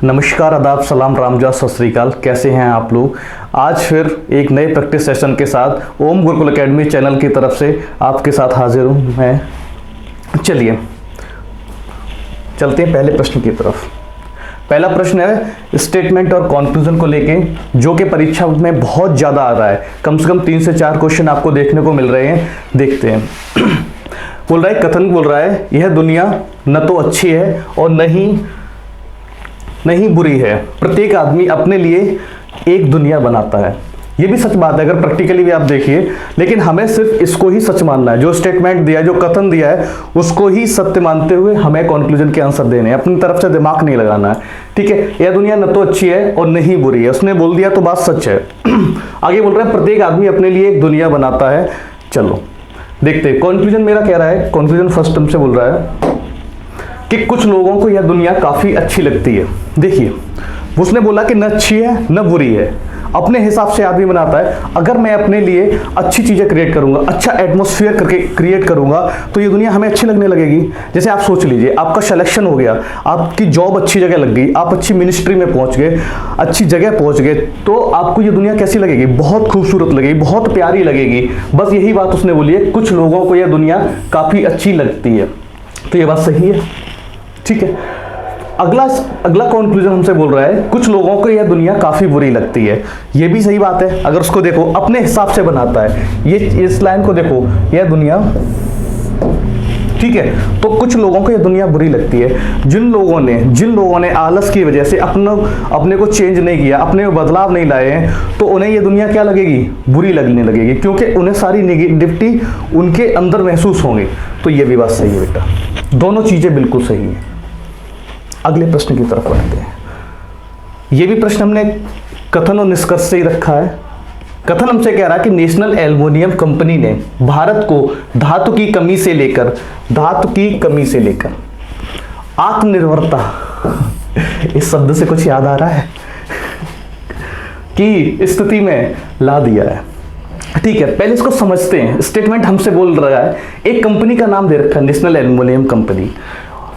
नमस्कार, आदाब, सलाम, रामजा, सत श्री अकाल। कैसे हैं आप लोग? आज फिर एक नए प्रैक्टिस सेशन के साथ ओम गुरुकुल एकेडमी चैनल की तरफ से आपके साथ हाजिर हूँ मैं। चलिए चलते हैं पहले प्रश्न की तरफ। पहला प्रश्न है स्टेटमेंट और कॉन्क्लूजन को लेके, जो कि परीक्षा में बहुत ज़्यादा आ रहा है। कम से कम 3 से 4 क्वेश्चन आपको देखने को मिल रहे हैं। देखते हैं। बोल रहा है, कथन बोल रहा है, यह दुनिया न तो अच्छी है और नहीं बुरी है। प्रत्येक आदमी अपने लिए एक दुनिया बनाता है। ये भी सच बात है अगर प्रैक्टिकली भी आप देखिए, लेकिन हमें सिर्फ इसको ही सच मानना है। जो स्टेटमेंट दिया है, जो कथन दिया है, उसको ही सत्य मानते हुए हमें कंक्लूजन के आंसर देने हैं। अपनी तरफ से दिमाग नहीं लगाना है। ठीक है, यह दुनिया न तो अच्छी है और नहीं बुरी है। उसने बोल दिया तो बात सच है। आगे बोल रहा है, प्रत्येक आदमी अपने लिए एक दुनिया बनाता है। चलो देखते हैं कंक्लूजन मेरा कह रहा है। कंक्लूजन फर्स्ट टर्म से बोल रहा है कि कुछ लोगों को यह दुनिया काफ़ी अच्छी लगती है। देखिए, उसने बोला कि न अच्छी है न बुरी है, अपने हिसाब से आदमी बनाता है। अगर मैं अपने लिए अच्छी चीज़ें क्रिएट करूंगा, अच्छा एटमॉस्फेयर करके क्रिएट करूंगा, तो ये दुनिया हमें अच्छी लगने लगेगी। जैसे आप सोच लीजिए, आपका सिलेक्शन हो गया, आपकी जॉब अच्छी जगह लग गई, आप अच्छी मिनिस्ट्री में पहुंच गए, अच्छी जगह पहुंच गए, तो आपको ये दुनिया कैसी लगेगी? बहुत खूबसूरत लगेगी, बहुत प्यारी लगेगी। बस यही बात उसने बोली है, कुछ लोगों को यह दुनिया काफ़ी अच्छी लगती है। तो ये बात सही है। ठीक है, अगला कंक्लूजन हमसे बोल रहा है, कुछ लोगों को यह दुनिया काफी बुरी लगती है। यह भी सही बात है। अगर उसको देखो, अपने हिसाब से बनाता है। ये इस लाइन को देखो, यह दुनिया, ठीक है, तो कुछ लोगों को यह दुनिया बुरी लगती है। जिन लोगों ने आलस की वजह से अपने को चेंज नहीं किया, अपने में बदलाव नहीं लाए हैं, तो उन्हें यह दुनिया क्या लगेगी? बुरी लगने लगेगी, क्योंकि उन्हें सारी नेगेटिविटी उनके अंदर महसूस होंगी। तो यह भी बात सही है बेटा, दोनों चीजें बिल्कुल सही है। अगले प्रश्न की तरफ बढ़ते हैं। यह भी प्रश्न हमने कथन और निष्कर्ष से ही रखा है। कथन हमसे कह रहा है कि नेशनल एल्युमिनियम कंपनी ने भारत को धातु की कमी से लेकर आत्मनिर्भरता, इस शब्द से कुछ याद आ रहा है, की स्थिति में ला दिया है। ठीक है, पहले इसको समझते हैं। स्टेटमेंट हमसे बोल रहा है, एक कंपनी का नाम दे रखा है नेशनल एल्युमिनियम कंपनी।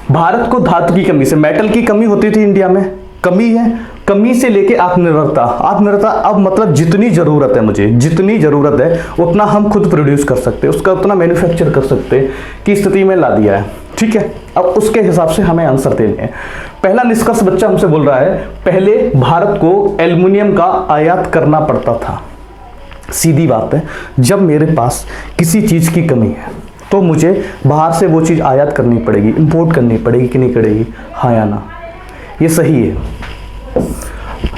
भारत को धातु की कमी से, मेटल की कमी होती थी इंडिया में, कमी है, कमी से लेके आत्मनिर्भरता अब मतलब जितनी जरूरत है, मुझे जितनी जरूरत है उतना हम खुद प्रोड्यूस कर सकते हैं, उसका उतना मैन्युफैक्चर कर सकते हैं की स्थिति में ला दिया है। ठीक है, अब उसके हिसाब से हमें आंसर देने हैं। पहला निष्कर्ष बच्चा हमसे बोल रहा है, पहले भारत को एल्युमिनियम का आयात करना पड़ता था। सीधी बात है, जब मेरे पास किसी चीज की कमी है तो मुझे बाहर से वो चीज़ आयात करनी पड़ेगी, इंपोर्ट करनी पड़ेगी कि नहीं पड़ेगी? हाँ या ना? ये सही है।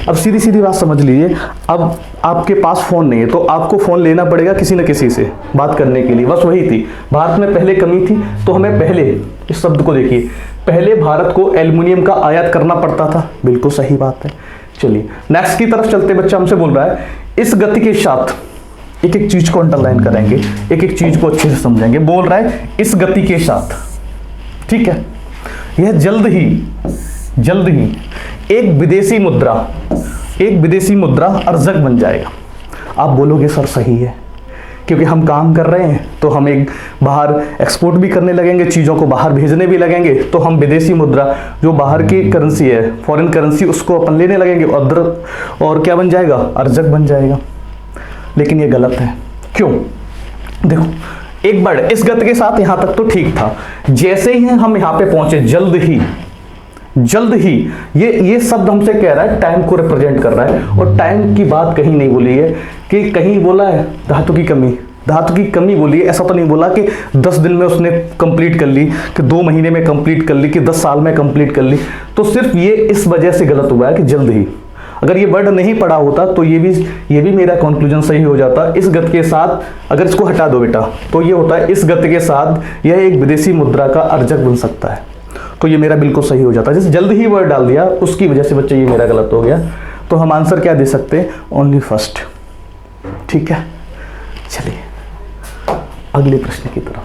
अब सीधी सीधी बात समझ लीजिए, अब आपके पास फ़ोन नहीं है तो आपको फ़ोन लेना पड़ेगा किसी न किसी से बात करने के लिए। बस वही थी, भारत में पहले कमी थी तो हमें पहले, इस शब्द को देखिए, पहले भारत को एल्युमिनियम का आयात करना पड़ता था। बिल्कुल सही बात है। चलिए नेक्स्ट की तरफ चलते। बच्चा हमसे बोल रहा है, इस गति के साथ, एक एक चीज को अंडरलाइन करेंगे, एक एक चीज को अच्छे से समझेंगे। बोल रहा है इस गति के साथ, ठीक है, यह जल्द ही एक विदेशी मुद्रा अर्जक बन जाएगा। आप बोलोगे सर सही है, क्योंकि हम काम कर रहे हैं तो हम एक बाहर एक्सपोर्ट भी करने लगेंगे, चीज़ों को बाहर भेजने भी लगेंगे, तो हम विदेशी मुद्रा जो बाहर की करेंसी है, फॉरेन करेंसी, उसको अपन लेने लगेंगे और क्या बन जाएगा? अर्जक बन जाएगा। लेकिन ये गलत है। क्यों? देखो, एक बार इस गति के साथ यहां तक तो ठीक था, जैसे ही हम यहां पे पहुंचे, जल्द ही ये शब्द हमसे कह रहा है, टाइम को रिप्रेजेंट कर रहा है। और टाइम की बात कहीं नहीं बोली है कि कहीं बोला है धातु की कमी बोली है। ऐसा तो नहीं बोला कि 10 दिन में उसने कंप्लीट कर ली, कि 2 महीने में कंप्लीट कर ली, कि 10 साल में कंप्लीट कर ली। तो सिर्फ ये इस वजह से गलत हुआ है कि जल्द ही। अगर ये वर्ड नहीं पढ़ा होता तो ये भी मेरा कंक्लूजन सही हो जाता। इस गति के साथ, अगर इसको हटा दो बेटा, तो ये होता है इस गति के साथ यह एक विदेशी मुद्रा का अर्जक बन सकता है। तो ये मेरा बिल्कुल सही हो जाता है। जैसे जल्द ही वर्ड डाल दिया, उसकी वजह से बच्चे ये मेरा गलत हो गया। तो हम आंसर क्या दे सकते हैं? Only first. ठीक है, चलिए अगले प्रश्न की तरफ।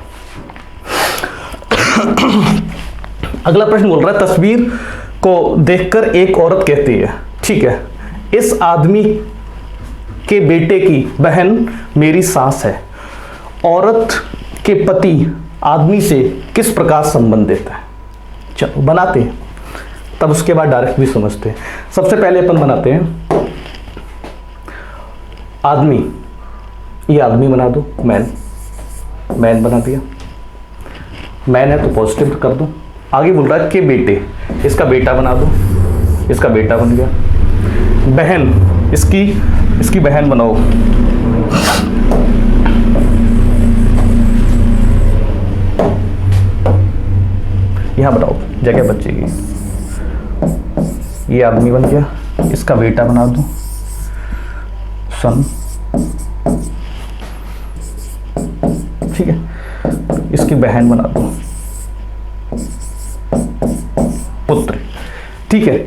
अगला प्रश्न बोल रहा है, तस्वीर को देखकर एक औरत कहती है, ठीक है, इस आदमी के बेटे की बहन मेरी सास है। औरत के पति आदमी से किस प्रकार संबंधित है। चलो बनाते हैं, तब उसके बाद डायरेक्ट भी समझते हैं। सबसे पहले अपन बनाते हैं आदमी, ये आदमी बना दो, मैन, मैन बना दिया, मैन है तो पॉजिटिव कर दो। आगे बोल रहा है कि बेटे, इसका बेटा बना दो, इसका बेटा बन गया। बहन, इसकी बहन बनाओ, यहां बनाओ, जगह बचेगी। ये आदमी बन गया, इसका बेटा बना दो, सन, ठीक है। इसकी बहन बना दो, पुत्र, ठीक है।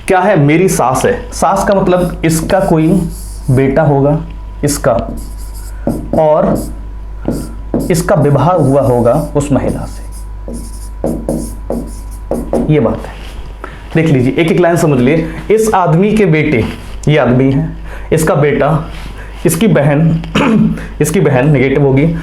क्या है, मेरी सास है। सास का मतलब इसका कोई बेटा होगा, इसका, और इसका विवाह हुआ होगा उस महिला से, ये बात है। देख लीजिए, एक एक लाइन समझ लिए। इस आदमी के बेटे, ये आदमी है, इसका बेटा, इसकी बहन नेगेटिव होगी,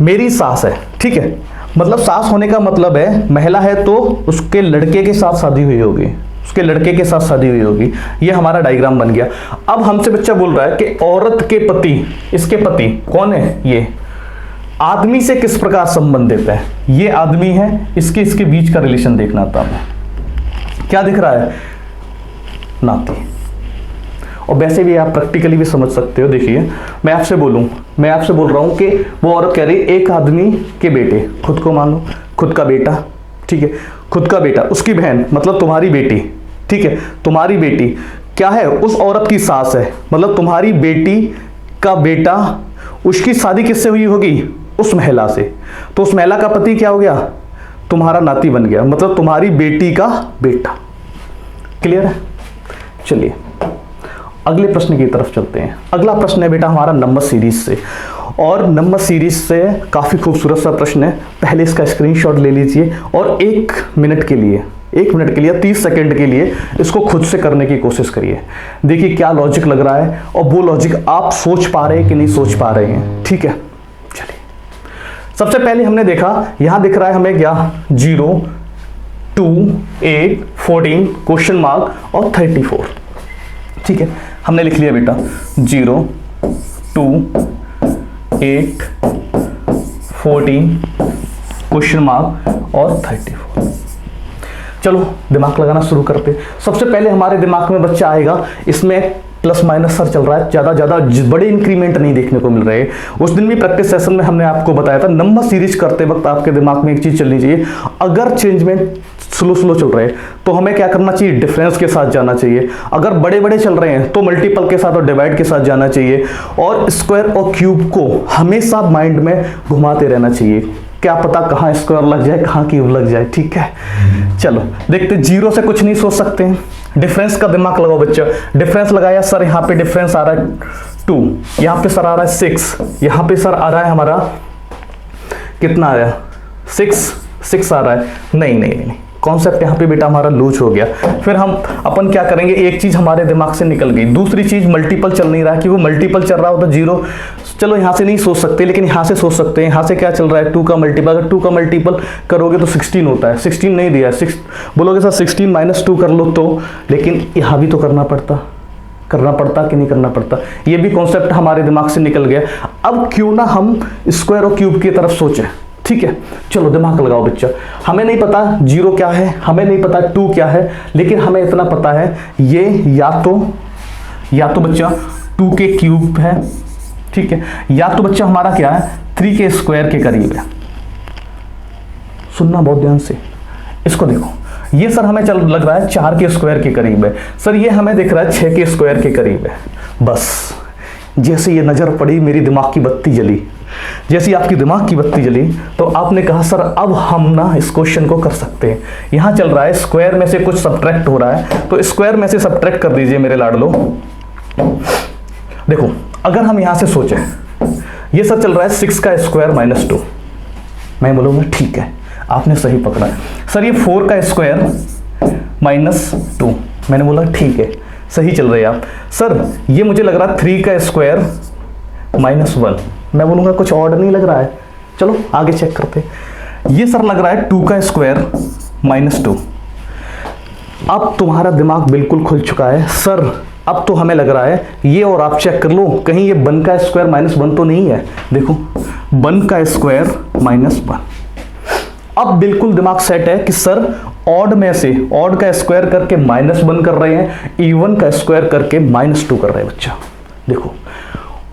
मेरी सास है, ठीक है। मतलब सास होने का मतलब है महिला है तो उसके लड़के के साथ शादी हुई होगी, उसके लड़के के साथ शादी हुई होगी। ये हमारा डायग्राम बन गया। अब हमसे बच्चा बोल रहा है कि औरत के पति, इसके पति कौन है, ये आदमी से किस प्रकार संबंधित है। ये आदमी है, इसके बीच का रिलेशन देखना था हमें। क्या दिख रहा है, नाती। और वैसे भी आप प्रैक्टिकली भी समझ सकते हो। देखिए, मैं आपसे बोल रहा हूं कि वो औरत कह रही है एक आदमी के बेटे, खुद को मान लो, खुद का बेटा, ठीक है, खुद का बेटा, उसकी बहन मतलब तुम्हारी बेटी, ठीक है, तुम्हारी बेटी क्या है, उस औरत की सास है, मतलब तुम्हारी बेटी का बेटा, उसकी शादी किससे हुई होगी, उस महिला से। तो उस महिला का पति क्या हो गया, तुम्हारा नाती बन गया, मतलब तुम्हारी बेटी का बेटा। क्लियर है। चलिए अगले प्रश्न की तरफ चलते हैं। अगला प्रश्न है बेटा हमारा नंबर सीरीज से, और नंबर सीरीज से काफ़ी खूबसूरत सा प्रश्न है। पहले इसका स्क्रीनशॉट ले लीजिए और 1 मिनट के लिए 30 सेकंड के लिए इसको खुद से करने की कोशिश करिए। देखिए क्या लॉजिक लग रहा है और वो लॉजिक आप सोच पा रहे हैं कि नहीं सोच पा रहे हैं, ठीक है। चलिए सबसे पहले हमने देखा, यहां दिख रहा है हमें क्या, 0, 2, 8, 14 क्वेश्चन मार्क और 34, ठीक है। हमने लिख लिया बेटा 0, 2, 8, 14 क्वेश्चन मार्क और 34। चलो दिमाग लगाना शुरू करते। सबसे पहले हमारे दिमाग में बच्चा आएगा, इसमें प्लस माइनस सर चल रहा है, ज़्यादा बड़े इंक्रीमेंट नहीं देखने को मिल रहे। उस दिन भी प्रैक्टिस सेशन में हमने आपको बताया था, नंबर सीरीज करते वक्त आपके दिमाग में एक चीज़ चलनी चाहिए, अगर चेंजमेंट स्लो चल रहे हैं तो हमें क्या करना चाहिए, डिफरेंस के साथ जाना चाहिए। अगर बड़े बड़े चल रहे हैं तो मल्टीपल के साथ और डिवाइड के साथ जाना चाहिए, और स्क्वायर और क्यूब को हमेशा माइंड में घुमाते रहना चाहिए। क्या पता कहाँ स्क्वायर लग जाए, कहाँ क्यूब लग जाए, ठीक है। चलो देखते, 0 से कुछ नहीं सोच सकते हैं, डिफरेंस का दिमाग लगाओ बच्चा। डिफरेंस लगाया सर, यहाँ पे डिफरेंस आ रहा है 2, यहाँ पे सर आ रहा है 6, यहाँ पे सर आ रहा है हमारा कितना आ रहा है 6 आ रहा है। नहीं, कॉन्सेप्ट यहाँ पे बेटा हमारा लूज हो गया। फिर हम अपन क्या करेंगे, एक चीज हमारे दिमाग से निकल गई, दूसरी चीज मल्टीपल चल नहीं रहा, क्योंकि मल्टीपल चल रहा हो तो 0, चलो यहाँ से नहीं सोच सकते, लेकिन यहाँ से सोच सकते हैं। यहाँ से क्या चल रहा है, 2 का मल्टीपल, अगर 2 का मल्टीपल करोगे तो 16 होता है। 16 नहीं दिया, 6 बोलोगे सर 16 - 2 कर लो तो, लेकिन यहाँ भी तो करना पड़ता कि नहीं करना पड़ता। ये भी कॉन्सेप्ट हमारे दिमाग से निकल गया। अब क्यों ना हम स्क्वायर और क्यूब की तरफ सोचें, ठीक है। चलो दिमाग लगाओ बच्चा। हमें नहीं पता 0 क्या है, हमें नहीं पता 2 क्या है, लेकिन हमें इतना पता है ये या तो बच्चा 2 के क्यूब है, ठीक है, या तो बच्चा हमारा क्या है 3 के स्क्वायर के करीब है। सुनना बहुत ध्यान से, इसको देखो, ये सर हमें लग रहा है 4 के स्क्वायर के करीब है, सर ये हमें दिख रहा है 6 के स्क्वायर के करीब है। बस जैसे ये नजर पड़ी, मेरी दिमाग की बत्ती जली। जैसी आपकी दिमाग की बत्ती जली तो आपने कहा सर अब हम ना इस क्वेश्चन को कर सकते हैं। यहां चल रहा है स्क्वायर में से कुछ सब्ट्रैक्ट हो रहा है, तो स्क्वायर में से सब्ट्रैक्ट कर दीजिए मेरे लाडलो। देखो अगर हम यहां से सोचें, ये सर चल रहा है 6 का स्क्वायर -2, मैं बोलूंगा ठीक है आपने सही पकड़ा है। सर ये 4 का स्क्वायर -2, मैंने बोला ठीक है सही चल रहे हैं आप। सर ये मुझे लग रहा है 3 का स्क्वायर -1, मैं बोलूंगा कुछ ऑड नहीं लग रहा है, चलो आगे चेक करते हैं। ये सर लग रहा है 2 का स्क्वायर -2। अब तुम्हारा दिमाग बिल्कुल खुल चुका है सर, अब तो हमें लग रहा है ये, और आप चेक कर लो कहीं ये 1 का स्क्वायर -1 तो नहीं है। देखो 1 का स्क्वायर -1। अब बिल्कुल दिमाग सेट है कि सर ऑड में से ऑड का स्क्वायर करके -1 कर रहे हैं, इवन का स्क्वायर करके -2 कर रहे हैं बच्चा। देखो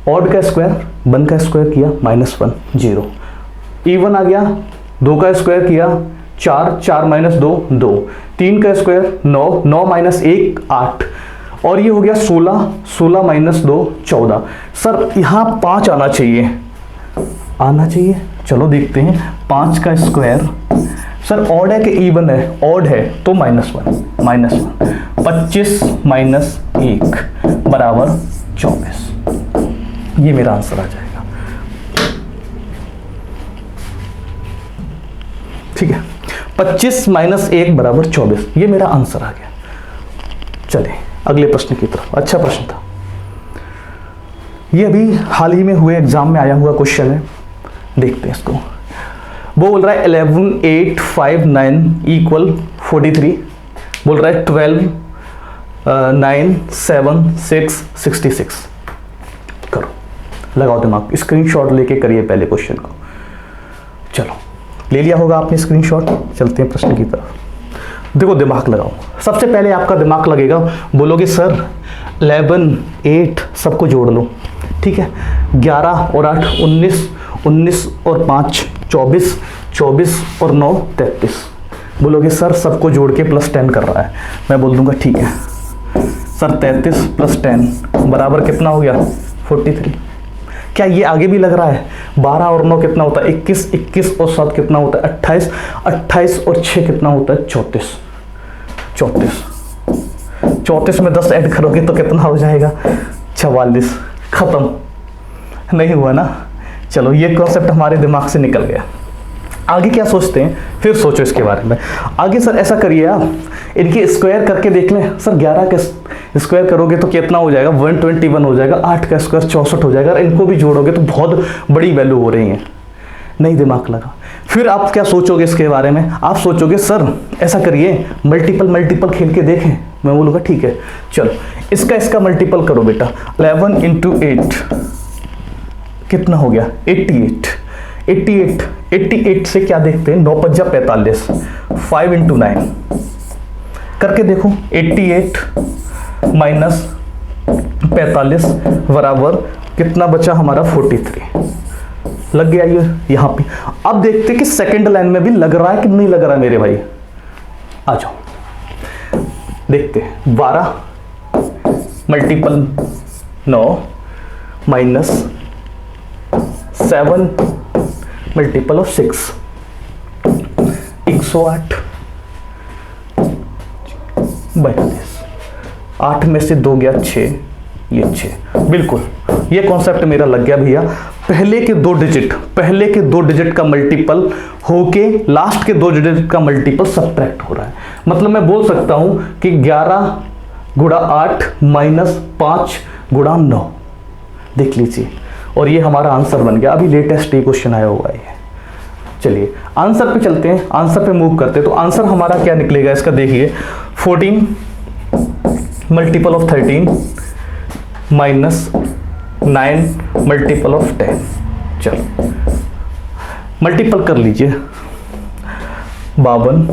ऑड का स्क्वायर 1 का स्क्वायर किया -1 0, इवन आ गया 2 का स्क्वायर किया 4, 4 - 2 2, 3 का स्क्वायर 9, 9 - 1 8, और ये हो गया 16, 16 - 2 14। सर यहाँ 5 आना चाहिए, आना चाहिए। चलो देखते हैं 5 का स्क्वायर, सर ऑड है कि इवन है? ऑड है तो -1 25 - 1 बराबर 24। ये मेरा आंसर आ जाएगा। ठीक है, 25 - 1 बराबर 24, ये मेरा आंसर आ गया। चलिए अगले प्रश्न की तरफ। अच्छा प्रश्न था ये, अभी हाल ही में हुए एग्जाम में आया हुआ क्वेश्चन है, देखते हैं इसको। वो बोल रहा है 11 8 5 9 = 43, बोल रहा है 12 9 7 6 66। करो, लगाओ दिमाग, स्क्रीनशॉट लेके करिए पहले क्वेश्चन को। चलो ले लिया होगा आपने स्क्रीनशॉट, चलते हैं प्रश्न की तरफ। देखो दिमाग लगाओ, सबसे पहले आपका दिमाग लगेगा, बोलोगे सर 11 8 सबको जोड़ लो, ठीक है, 11 और 8 19, 19 और 5 24, 24 और 9 33। बोलोगे सर सबको जोड़ के +10 कर रहा है। मैं बोल दूंगा ठीक है सर, 33 + 10 बराबर कितना हो गया? 43। क्या ये आगे भी लग रहा है? 12 और 9 कितना होता है? 21, 21 और 7 कितना होता है? 28, 28 और 6 कितना होता है? 34, 34, 34 में 10 ऐड करोगे तो कितना हो जाएगा? 44। खत्म, नहीं हुआ ना? चलो ये कॉन्सेप्ट हमारे दिमाग से निकल गया। आगे क्या सोचते हैं फिर सोचो इसके बारे में। आगे सर ऐसा करिए, आप इनके स्क्वायर करके देख लें। सर 11 का स्क्वायर करोगे तो कितना हो जाएगा? 121 हो जाएगा। 8 का स्क्वायर 64 हो जाएगा। इनको भी जोड़ोगे तो बहुत बड़ी वैल्यू हो रही है। नहीं दिमाग लगा। फिर आप क्या सोचोगे इसके बारे में? आप सोचोगे सर ऐसा करिए, मल्टीपल खेल के देखें। मैं बोलूँगा ठीक है, चलो इसका मल्टीपल करो बेटा। 11 × 8 कितना हो गया? 88। 88 से क्या देखते हैं? 9 × 5 = 45। 5 × 9 करके देखो। 88 - 45 बराबर कितना बचा हमारा? 43। लग गया ये यहाँ पे। अब देखते कि सेकंड लाइन में भी लग रहा है कि नहीं लग रहा है मेरे भाई। आ जाओ देखते हैं। 12 × 9 -7 × 6 108 42। 8 में से 2 गया 6, ये 6। बिल्कुल ये कॉन्सेप्ट मेरा लग गया भैया। पहले के दो डिजिट का मल्टीपल होके लास्ट के 2 डिजिट का मल्टीपल सब्ट्रैक्ट हो रहा है। मतलब मैं बोल सकता हूं कि 11 × 8 -5 × 9। देख लीजिए, और ये हमारा आंसर बन गया। अभी लेटेस्ट ये क्वेश्चन आया हुआ है। चलिए आंसर पे चलते हैं, आंसर पे मूव करते हैं। तो आंसर हमारा क्या निकलेगा इसका? देखिए 14 × 13 -9 × 10। चलो मल्टीपल कर लीजिए। 52,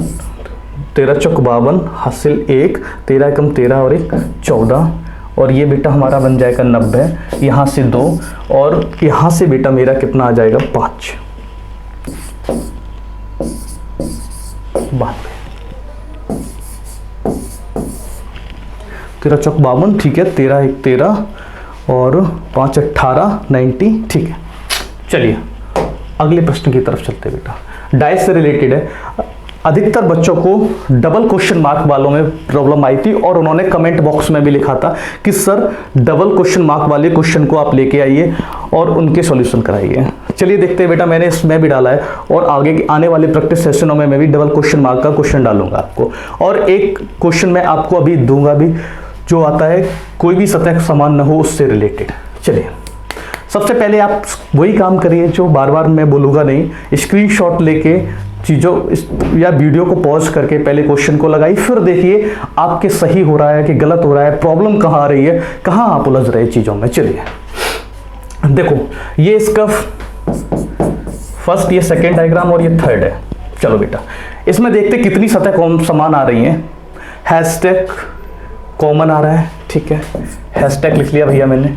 13 × 52 हासिल 1, 13 × 13 और 1 14, और ये बेटा हमारा बन जाएगा 90। यहाँ से 2 और यहाँ से बेटा मेरा कितना आ जाएगा? 5 92। 13 × 52 ठीक है, 13 × 1 13 और 5 18 90 ठीक है। चलिए अगले प्रश्न की तरफ चलते हैं बेटा। डाइस से रिलेटेड है। अधिकतर बच्चों को डबल क्वेश्चन मार्क वालों में प्रॉब्लम आई थी और उन्होंने कमेंट बॉक्स में भी लिखा था कि सर डबल क्वेश्चन मार्क वाले क्वेश्चन को आप लेके आइए और उनके सॉल्यूशन कराइए। चलिए देखते हैं बेटा, मैंने इसमें भी डाला है और आगे आने वाले प्रैक्टिस सेशनों में मैं भी डबल क्वेश्चन मार्क का क्वेश्चन डालूंगा आपको, और एक क्वेश्चन मैं आपको अभी दूंगा भी जो आता है कोई भी सतह समान न हो उससे रिलेटेड। चलिए सबसे पहले आप वही काम करिए जो बार बार मैं बोलूँगा नहीं, स्क्रीनशॉट लेके चीज़ों या वीडियो को पॉज करके पहले क्वेश्चन को लगाइए, फिर देखिए आपके सही हो रहा है कि गलत हो रहा है, प्रॉब्लम कहाँ आ रही है, कहाँ आप उलझ रहे चीज़ों में। चलिए देखो, ये इसका फर्स्ट, ये सेकेंड डायग्राम और ये थर्ड है। चलो बेटा, इसमें देखते कितनी सतह कौन समान आ रही हैं। हैशटैग कॉमन आ रहा है, ठीक है, हैशटैग लिख लिया भैया मैंने,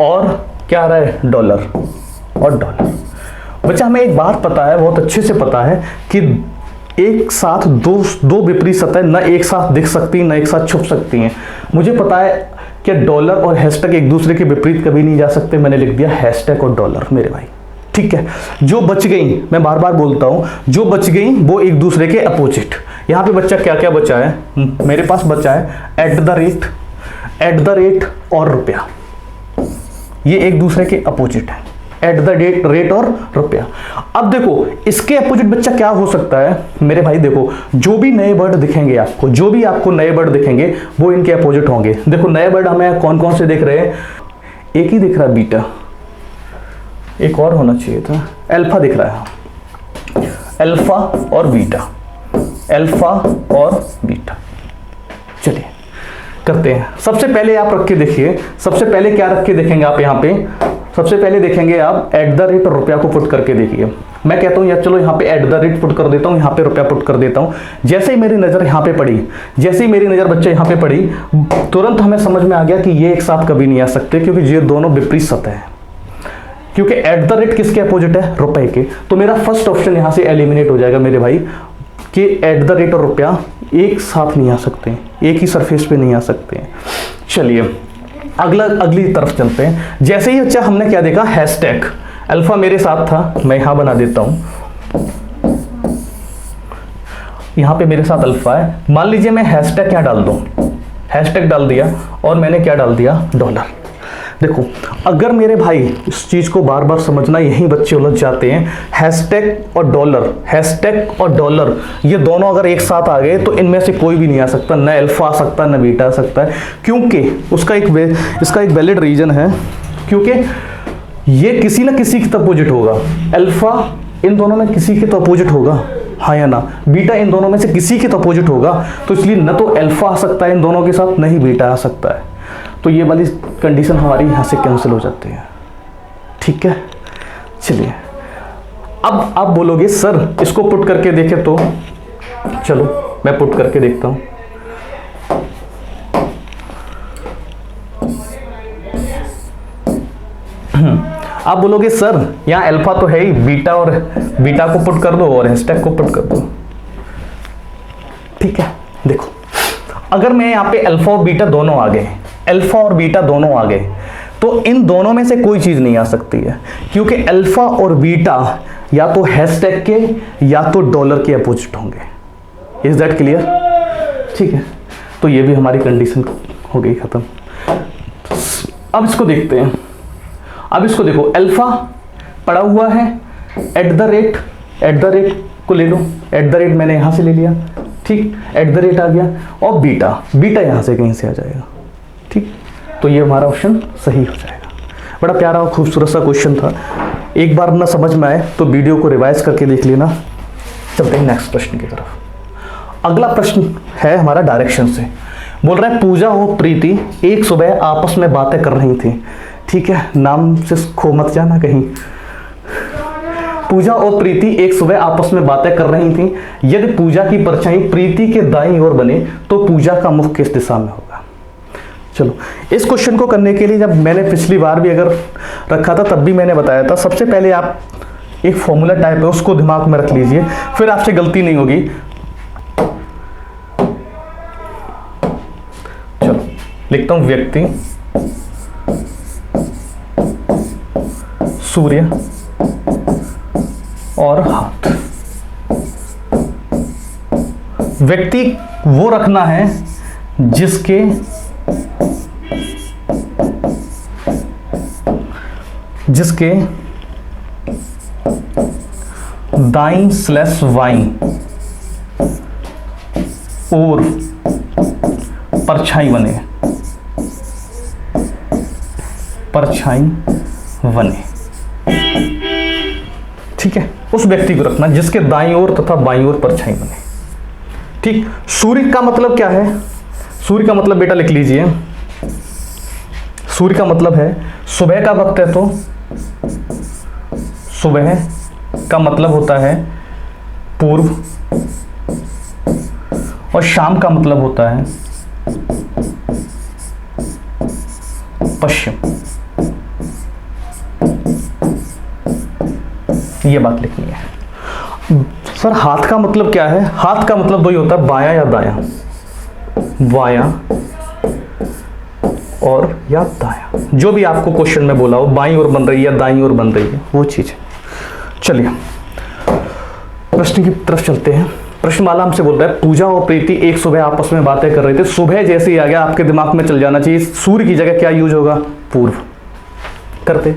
और क्या आ रहा है, डॉलर और डॉलर। बच्चा हमें एक बात पता है, बहुत अच्छे से पता है कि एक साथ दो विपरीत सतह न एक साथ दिख सकती न एक साथ छुप सकती हैं। मुझे पता है कि डॉलर और हैशटैग एक दूसरे के विपरीत कभी नहीं जा सकते, मैंने लिख दिया हैशटैग और डॉलर मेरे भाई, ठीक है। जो बच गई, मैं बार बार बोलता हूं, जो बच गई वो एक दूसरे के अपोजिट। यहां पे बच्चा क्या क्या बचा है, मेरे पास बचा है एट द रेट और रुपया, ये एक दूसरे के अपोजिट है, एट द रेट और रुपया। अब देखो इसके अपोजिट बच्चा क्या हो सकता है मेरे भाई, देखो जो भी नए वर्ड दिखेंगे आपको, जो भी आपको नए वर्ड दिखेंगे वो इनके अपोजिट होंगे। देखो नए वर्ड हमें कौन कौन से दिख रहे हैं, एक ही दिख रहा है बीटा, एक और होना चाहिए था, अल्फा दिख रहा है, अल्फा और बीटा, अल्फा और बीटा। चलिए करते हैं। सबसे पहले आप रख के देखिए, सबसे पहले क्या रख के देखेंगे आप यहाँ पे, सबसे पहले देखेंगे आप एट द रेट और रुपया को पुट करके देखिए। मैं कहता हूँ यार चलो यहाँ पे एट द रेट पुट कर देता हूँ, यहाँ पे रुपया पुट कर देता हूँ। जैसे ही मेरी नज़र यहाँ पे पड़ी, जैसे ही मेरी नज़र बच्चे यहाँ पे पड़ी, तुरंत हमें समझ में आ गया कि ये एक साथ कभी नहीं आ सकते, क्योंकि ये दोनों विपरीत सतह है। क्योंकि एट द रेट किसके अपोजिट है, रुपए के। तो मेरा फर्स्ट ऑप्शन यहाँ से एलिमिनेट हो जाएगा मेरे भाई, कि एट द रेट और रुपया एक साथ नहीं आ सकते, एक ही सरफेस पे नहीं आ सकते। चलिए अगली तरफ चलते हैं। जैसे ही अच्छा हमने क्या देखा, हैशटैग, अल्फा मेरे साथ था, मैं यहां बना देता हूं, यहां पे मेरे साथ अल्फा है। मान लीजिए मैं हैशटैग क्या डाल दूं, हैशटैग डाल दिया और मैंने क्या डाल दिया, डॉलर। देखो अगर मेरे भाई इस चीज को बार बार समझना, यही बच्चे उलझ जाते हैं। हैशटैग और डॉलर, हैशटैग और डॉलर ये दोनों अगर एक साथ आ गए तो इनमें से कोई भी नहीं आ सकता, न अल्फा आ सकता न बीटा आ सकता है। क्योंकि उसका इसका एक वैलिड रीजन है, क्योंकि ये किसी ना किसी के अपोजिट होगा। अल्फा इन दोनों में किसी के तो अपोजिट होगा, हाँ या ना, बीटा इन दोनों में से किसी के तो अपोजिट होगा। तो इसलिए न तो अल्फा आ सकता है इन दोनों के साथ, न ही बीटा आ सकता है। तो ये वाली कंडीशन हमारी यहाँ से कैंसिल हो जाती है, ठीक है। चलिए अब आप बोलोगे सर इसको पुट करके देखें, तो चलो मैं पुट करके देखता हूँ। आप बोलोगे सर यहाँ अल्फा तो है ही, बीटा को पुट कर दो और हैशटैग को पुट कर दो, ठीक है। देखो अगर मैं यहाँ पे अल्फा और बीटा दोनों आ गए, अल्फा और बीटा दोनों आ गए, तो इन दोनों में से कोई चीज नहीं आ सकती है, क्योंकि अल्फा और बीटा या तो हैशटैग के या तो डॉलर के अपोजिट होंगे। इज दैट क्लियर, ठीक है। तो ये भी हमारी कंडीशन हो गई खत्म। अब इसको देखते हैं, अब इसको देखो, अल्फा पड़ा हुआ है, एट द रेट को ले लो, एट द रेट मैंने यहां से ले लिया, ठीक, एट द रेट आ गया, और बीटा यहां से कहीं से आ जाएगा, ठीक। तो ये हमारा ऑप्शन सही हो जाएगा। बड़ा प्यारा और खूबसूरत सा क्वेश्चन था, एक बार ना समझ में आए तो वीडियो को रिवाइज करके देख लेना। चलते हैं नेक्स्ट प्रश्न की तरफ। अगला प्रश्न है हमारा डायरेक्शन से, बोल रहा है पूजा और प्रीति एक सुबह आपस में बातें कर रही थी, ठीक है, नाम से खो मत जाना कहीं। पूजा और प्रीति एक सुबह आपस में बातें कर रही थी, यदि पूजा की परछाई प्रीति के दाईं ओर बने तो पूजा का मुख किस दिशा में होगा। चलो इस क्वेश्चन को करने के लिए, जब मैंने पिछली बार भी अगर रखा था तब भी मैंने बताया था, सबसे पहले आप एक फॉर्मूला टाइप है उसको दिमाग में रख लीजिए, फिर आपसे गलती नहीं होगी। चलो लिखता हूं, व्यक्ति, सूर्य और हाथ। व्यक्ति वो रखना है जिसके दाईं स्लैश वाईं और परछाई बने, परछाई बने। ठीक है, उस व्यक्ति को रखना जिसके दाईं ओर तथा बाईं ओर परछाई बने। ठीक, सूर्य का मतलब क्या है? सूर्य का मतलब बेटा लिख लीजिए, सूर्य का मतलब है सुबह का वक्त है, तो सुबह का मतलब होता है पूर्व, और शाम का मतलब होता है पश्चिम। ये बात लिखनी है। सर हाथ का मतलब क्या है? हाथ का मतलब दो ही होता है, बायां या दायां, बायां और या दायां। जो भी आपको क्वेश्चन में बोला हो, बाईं ओर बन रही है या दाईं ओर बन रही है, वो चीज है। चलिए प्रश्न की तरफ चलते हैं। प्रश्नमाला हमसे बोल रहा है पूजा और प्रीति एक सुबह आपस में बातें कर रहे थे। सुबह जैसे ही आ गया आपके दिमाग में चल जाना चाहिए सूर्य की जगह क्या यूज होगा? पूर्व करते।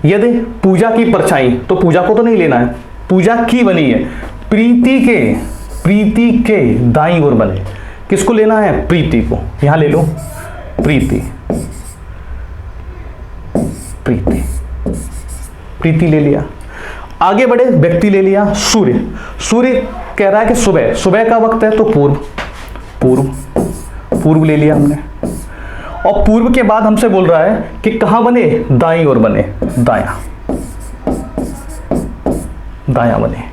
यदि पूजा की परछाई, तो पूजा को तो नहीं लेना है, पूजा की बनी है, प्रीति के दाईं ओर बने। किसको लेना है? प्रीति को। यहां ले लो, प्रीति ले लिया। आगे बढ़े, व्यक्ति ले लिया, सूर्य। सूर्य कह रहा है कि सुबह का वक्त है, तो पूर्व ले लिया हमने। और पूर्व के बाद हमसे बोल रहा है कि कहां बने? दाईं ओर बने, दायां बने।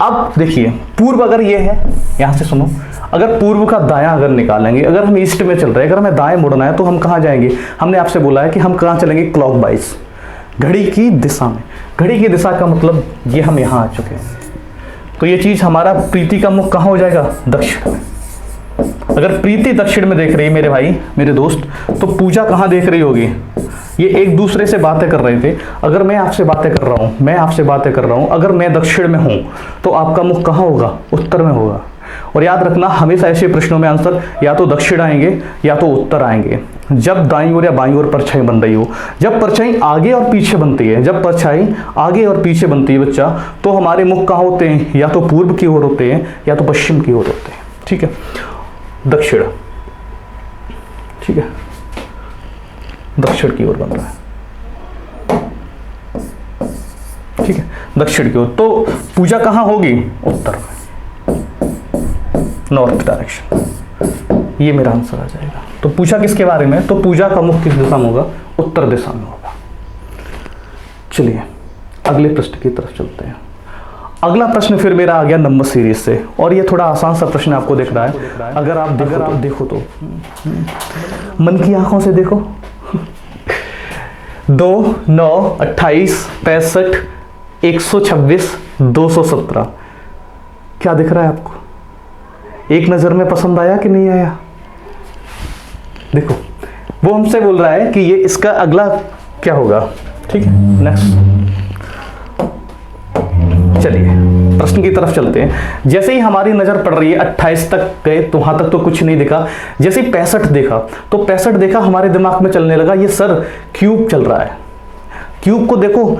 अब देखिए पूर्व अगर ये है, यहां से सुनो, अगर पूर्व का दायां अगर निकालेंगे, अगर हम ईस्ट में चल रहे हैं, अगर हमें दाएं मुड़ना है तो हम कहां जाएंगे? हमने आपसे बोला है कि हम कहां चलेंगे? क्लॉकवाइज, घड़ी की दिशा में। घड़ी की दिशा का मतलब ये हम यहां आ चुके हैं, तो ये चीज हमारा प्रीति का मुख कहां हो जाएगा? दक्षिण में। अगर प्रीति दक्षिण में देख रही है मेरे भाई मेरे दोस्त, तो पूजा कहां देख रही होगी? ये एक दूसरे से बातें कर रहे थे। अगर मैं आपसे बातें कर रहा हूं, अगर मैं दक्षिण में हूं तो आपका मुख कहां होगा? उत्तर में होगा। और याद रखना हमेशा ऐसे प्रश्नों में आंसर या तो दक्षिण आएंगे या तो उत्तर आएंगे, जब दाईं ओर या बाईं ओर परछाई बन रही हो। जब परछाई आगे और पीछे बनती है, बच्चा, तो हमारे मुख कहाँ होते हैं? या तो पूर्व की ओर होते हैं या तो पश्चिम की ओर होते हैं। ठीक है, दक्षिण, ठीक है, दक्षिण की ओर बन रहा है। ठीक है, दक्षिण की ओर। तो पूजा कहाँ होगी? उत्तर में, नॉर्थ डायरेक्शन। ये मेरा आंसर आ जाएगा। तो पूजा किसके बारे में? तो पूजा का मुख किस दिशा में होगा? उत्तर दिशा में होगा। चलिए अगले प्रश्न की तरफ चलते हैं। अगला प्रश्न फिर मेरा आ गया नंबर सीरीज से, और ये थोड़ा आसान सा प्रश्न आपको दिख रहा है। अगर आप देखो तो मन की आंखों से देखो। 2, 9, 28, 65, 126, 217 क्या दिख रहा है आपको? एक नजर में पसंद आया कि नहीं आया? देखो वो हमसे बोल रहा है कि ये इसका अगला क्या होगा। ठीक है, नेक्स्ट चलिए प्रश्न की तरफ चलते हैं। जैसे ही हमारी नजर पड़ रही है 28 तक गए तो वहां तक तो कुछ नहीं दिखा। जैसे ही 65 देखा तो 65 देखा, हमारे दिमाग में चलने लगा ये सर क्यूब चल रहा है। क्यूब को देखो,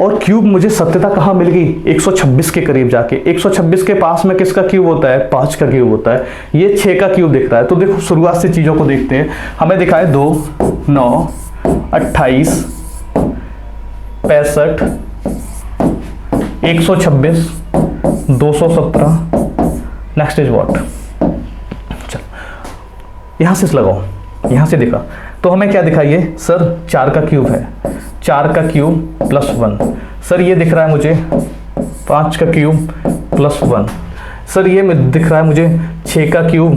और क्यूब मुझे सत्यता कहाँ मिल गई? 126 के करीब जाके। 126 के पास में किसका क्यूब होता है? 5 का क्यूब होता है। ये 6 का क्यूब दिख रहा है। तो देखो शुरुआत से चीजों को देखते हैं। हमें दिखा है 2, 9, 28, 65, 126, 217। Next is what? चलो यहां से लगाओ, यहां से देखा तो हमें क्या दिखाइए? सर 4 का क्यूब है, 4 का क्यूब प्लस 1। सर ये दिख रहा है मुझे 5 का क्यूब प्लस 1। सर ये दिख रहा है मुझे 6 का क्यूब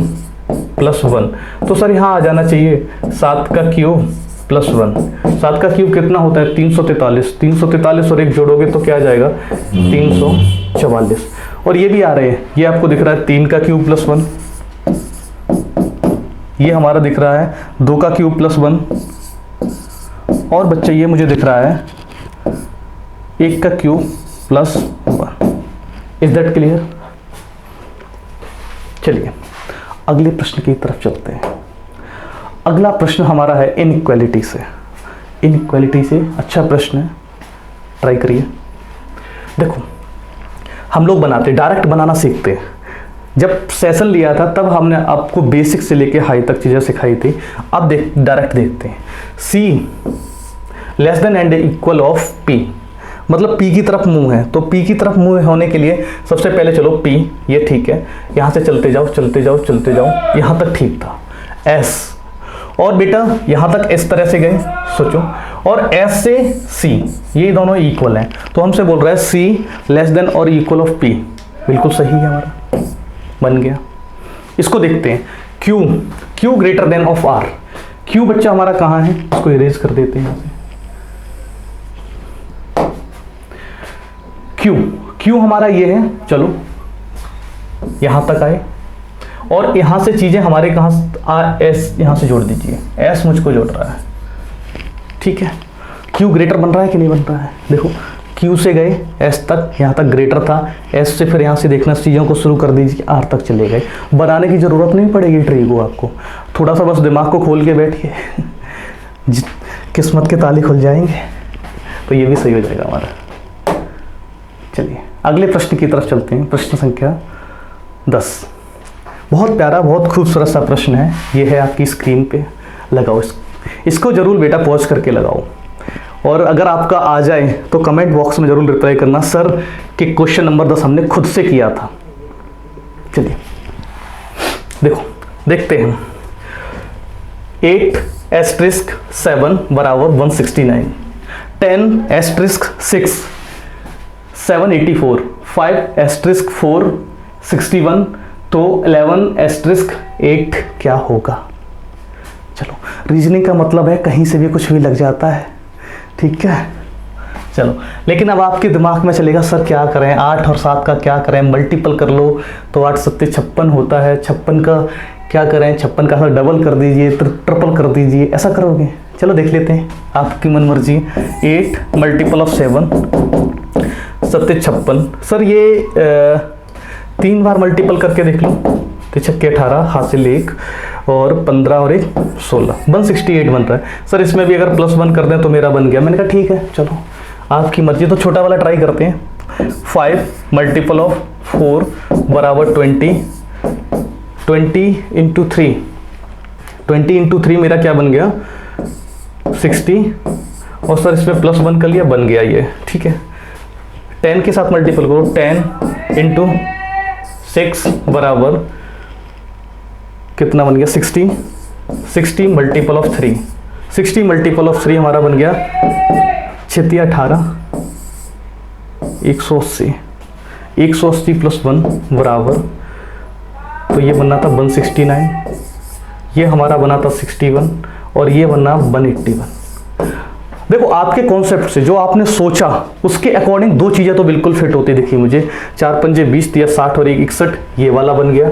प्लस 1। तो सर यहाँ आ जाना चाहिए 7 का क्यूब प्लस 1। 7 का क्यूब कितना होता है? 343। 343 और 1 जोड़ोगे तो क्या आ जाएगा? 344। और ये भी आ रहे हैं, ये आपको दिख रहा है 3 का क्यूब प्लस 1। ये हमारा दिख रहा है 2 का क्यूब प्लस 1। और बच्चे ये मुझे दिख रहा है 1 का cube plus 1। Is that clear? चलिए अगले प्रश्न की तरफ चलते हैं। अगला प्रश्न हमारा है इनइक्वालिटी से। इनइक्वालिटी से अच्छा प्रश्न है, ट्राई करिए। देखो हम लोग बनाते डायरेक्ट बनाना सीखते हैं। जब सेशन लिया था तब हमने आपको बेसिक से लेके हाई तक चीज़ें सिखाई थी। अब डायरेक्ट देखते हैं। C less than and equal of P, मतलब P की तरफ मुंह है, तो P की तरफ मुंह होने के लिए सबसे पहले चलो P, ये ठीक है, यहाँ से चलते जाओ चलते जाओ चलते जाओ, यहाँ तक ठीक था, S, और बेटा यहाँ तक इस तरह से गए, सोचो, और S से C, ये दोनों इक्वल हैं, तो हमसे बोल रहा है C लेस देन और इक्वल ऑफ P, बिल्कुल सही है हमारा, बन गया। इसको देखते हैं, Q greater than of R, Q बच्चा हमारा कहाँ है, इसको इरेज कर देते हैं यहाँ से, Q हमारा ये है, चलो यहां तक आए, और यहां से चीजें हमारे कहां S यहां से जोड़ दीजिए, S मुझको जोड़ रहा है, ठीक है। Q ग्रेटर बन रहा है कि नहीं बन रहा है, देखो Q से गए S तक, यहाँ तक ग्रेटर था, S से फिर यहाँ से देखना चीज़ों को शुरू कर दीजिए, R तक चले गए, बनाने की ज़रूरत नहीं पड़ेगी ट्री को आपको, थोड़ा सा बस दिमाग को खोल के बैठिए किस्मत के ताले खुल जाएंगे, तो ये भी सही हो जाएगा हमारा। चलिए अगले प्रश्न की तरफ चलते हैं, प्रश्न संख्या 10, बहुत प्यारा बहुत खूबसूरत सा प्रश्न है, ये है आपकी स्क्रीन पे, लगाओ इसको जरूर बेटा पॉज करके लगाओ, और अगर आपका आ जाए तो कमेंट बॉक्स में जरूर रिप्लाई करना, सर कि क्वेश्चन नंबर 10 हमने खुद से किया था। चलिए देखो देखते हैं, 8*7 बराबर 169, 10*6 784, 5*4 61, तो 11*8 क्या होगा। चलो रीजनिंग का मतलब है कहीं से भी कुछ भी लग जाता है, ठीक है। चलो लेकिन अब आपके दिमाग में चलेगा सर क्या करें, 8 और 7 का क्या करें, मल्टीपल कर लो तो 8 7 56 होता है, 56 का क्या करें, 56 का डबल कर दीजिए, ट्रिपल कर दीजिए, ऐसा करोगे। चलो देख लेते हैं, आपकी मन मर्जी। 8 मल्टीपल ऑफ 7 7 56, सर ये 3 बार मल्टीपल करके देख लो, तो 6 18 हासिल 1 और 15 और 1 16, 168 बन रहा है। सर इसमें भी अगर +1 कर दें तो मेरा बन गया, मैंने कहा ठीक है चलो आपकी मर्जी, तो छोटा वाला ट्राई करते हैं। 5 मल्टीपल ऑफ 4 बराबर 20, 20 इंटू 3, 20 इंटू 3 मेरा क्या बन गया 60, और सर इसमें +1 कर लिया, बन गया ये, ठीक है। 10 के साथ मल्टीपल करो, 10 इंटू 6 बराबर कितना बन गया 60, 60 मल्टीपल ऑफ 3, 60 मल्टीपल ऑफ 3 हमारा बन गया 6 18 180, 180 + 1 बराबर, तो ये बनना था 169, ये हमारा बना था 61, और ये बनना 181। देखो आपके कॉन्सेप्ट से जो आपने सोचा उसके अकॉर्डिंग दो चीज़ें तो बिल्कुल फिट होती दिखी मुझे, 4 पंजे 20 दिया 60 और 1 61, ये वाला बन गया,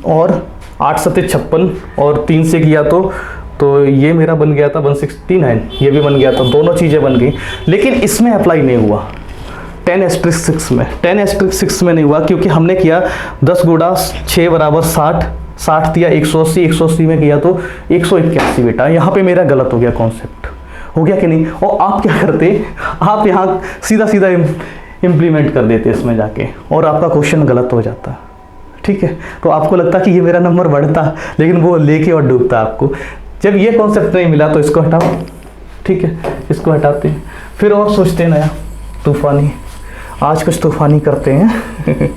और 8 7 56 और 3 से किया तो ये मेरा बन गया था 169, ये भी बन गया था, दोनों चीज़ें बन गई। लेकिन इसमें अप्लाई नहीं हुआ 10*6 में, 10*6 में नहीं हुआ, क्योंकि हमने किया 10 गुणा 6 बराबर 60, 60 दिया 180, 180 में किया तो 181 बेटा, यहाँ पे मेरा गलत हो गया, कॉन्सेप्ट हो गया कि नहीं। और आप क्या करते, आप यहाँ सीधा सीधा इम्प्लीमेंट कर देते इसमें जाके, और आपका क्वेश्चन गलत हो जाता, ठीक है। तो आपको लगता कि ये मेरा नंबर बढ़ता, लेकिन वो लेके और डूबता आपको। जब ये कॉन्सेप्ट नहीं मिला तो इसको हटाओ, ठीक है, इसको हटाते हैं, फिर और सोचते हैं नया तूफानी, आज कुछ तूफानी करते हैं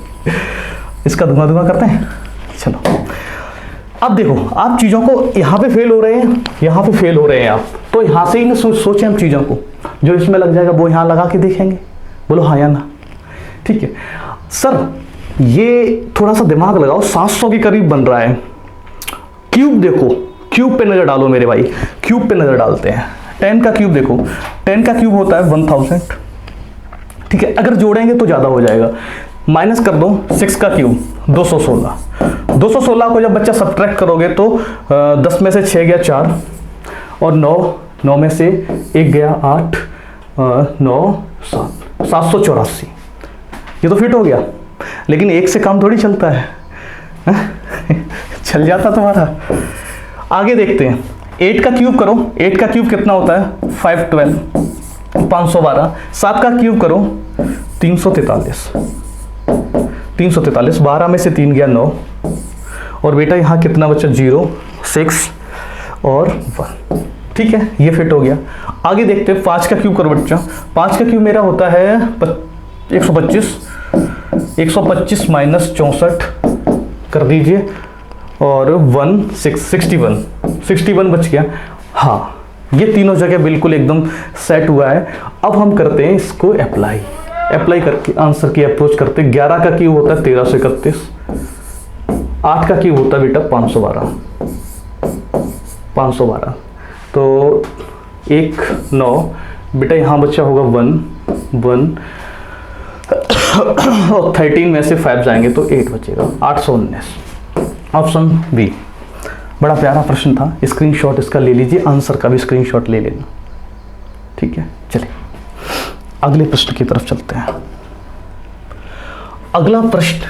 इसका धुआं करते हैं। चलो अब देखो, आप चीज़ों को यहाँ पे फेल हो रहे हैं, यहाँ पे फेल हो रहे हैं आप, तो यहाँ से ही ना सोचें हम चीज़ों को, जो इसमें लग जाएगा वो यहाँ लगा के देखेंगे, बोलो हाँ या ना, ठीक है। सर ये थोड़ा सा दिमाग लगाओ, 700 के करीब बन रहा है। क्यूब देखो, क्यूब पे नज़र डालो मेरे भाई, क्यूब पे नज़र डालते हैं। 10 का क्यूब देखो, 10 का क्यूब होता है 1000, ठीक है। अगर जोड़ेंगे तो ज़्यादा हो जाएगा, माइनस कर दो 6 का क्यूब 216, 216 को जब बच्चा सब्ट्रैक्ट करोगे तो 10 में से 6 गया 4, और 9 में से 1 गया 8, 9 7, 784, ये तो फिट हो गया। लेकिन 1 से काम थोड़ी चलता है चल जाता तुम्हारा। आगे देखते हैं, 8 का क्यूब करो, 8 का क्यूब कितना होता है 512, 512। 7 का क्यूब करो 343, 343, 12 में से 3 गया 9, और बेटा यहाँ कितना बचा 0 6 और 1, ठीक है, ये फिट हो गया। आगे देखते हैं 5 का क्यूब करो बच्चा। 5 का क्यूब मेरा होता है 125, 125 माइनस 64 कर दीजिए, और 61 बच गया। हाँ, ये तीनों जगह बिल्कुल एकदम सेट हुआ है। अब हम करते हैं इसको अप्लाई करके आंसर की अप्रोच करते हैं। 11 का क्यूब होता है 1331, 8 का क्यूब होता है बेटा 512, तो 1 9 बेटा, यहाँ बच्चा होगा 1 और 13 में से 5 जाएंगे तो 8 बचेगा, 819। Option B. बड़ा प्यारा प्रश्न था, स्क्रीनशॉट इसका ले लीजिए, आंसर का भी स्क्रीनशॉट ले लेना। ठीक है, चलिए अगले प्रश्न की तरफ चलते हैं। अगला प्रश्न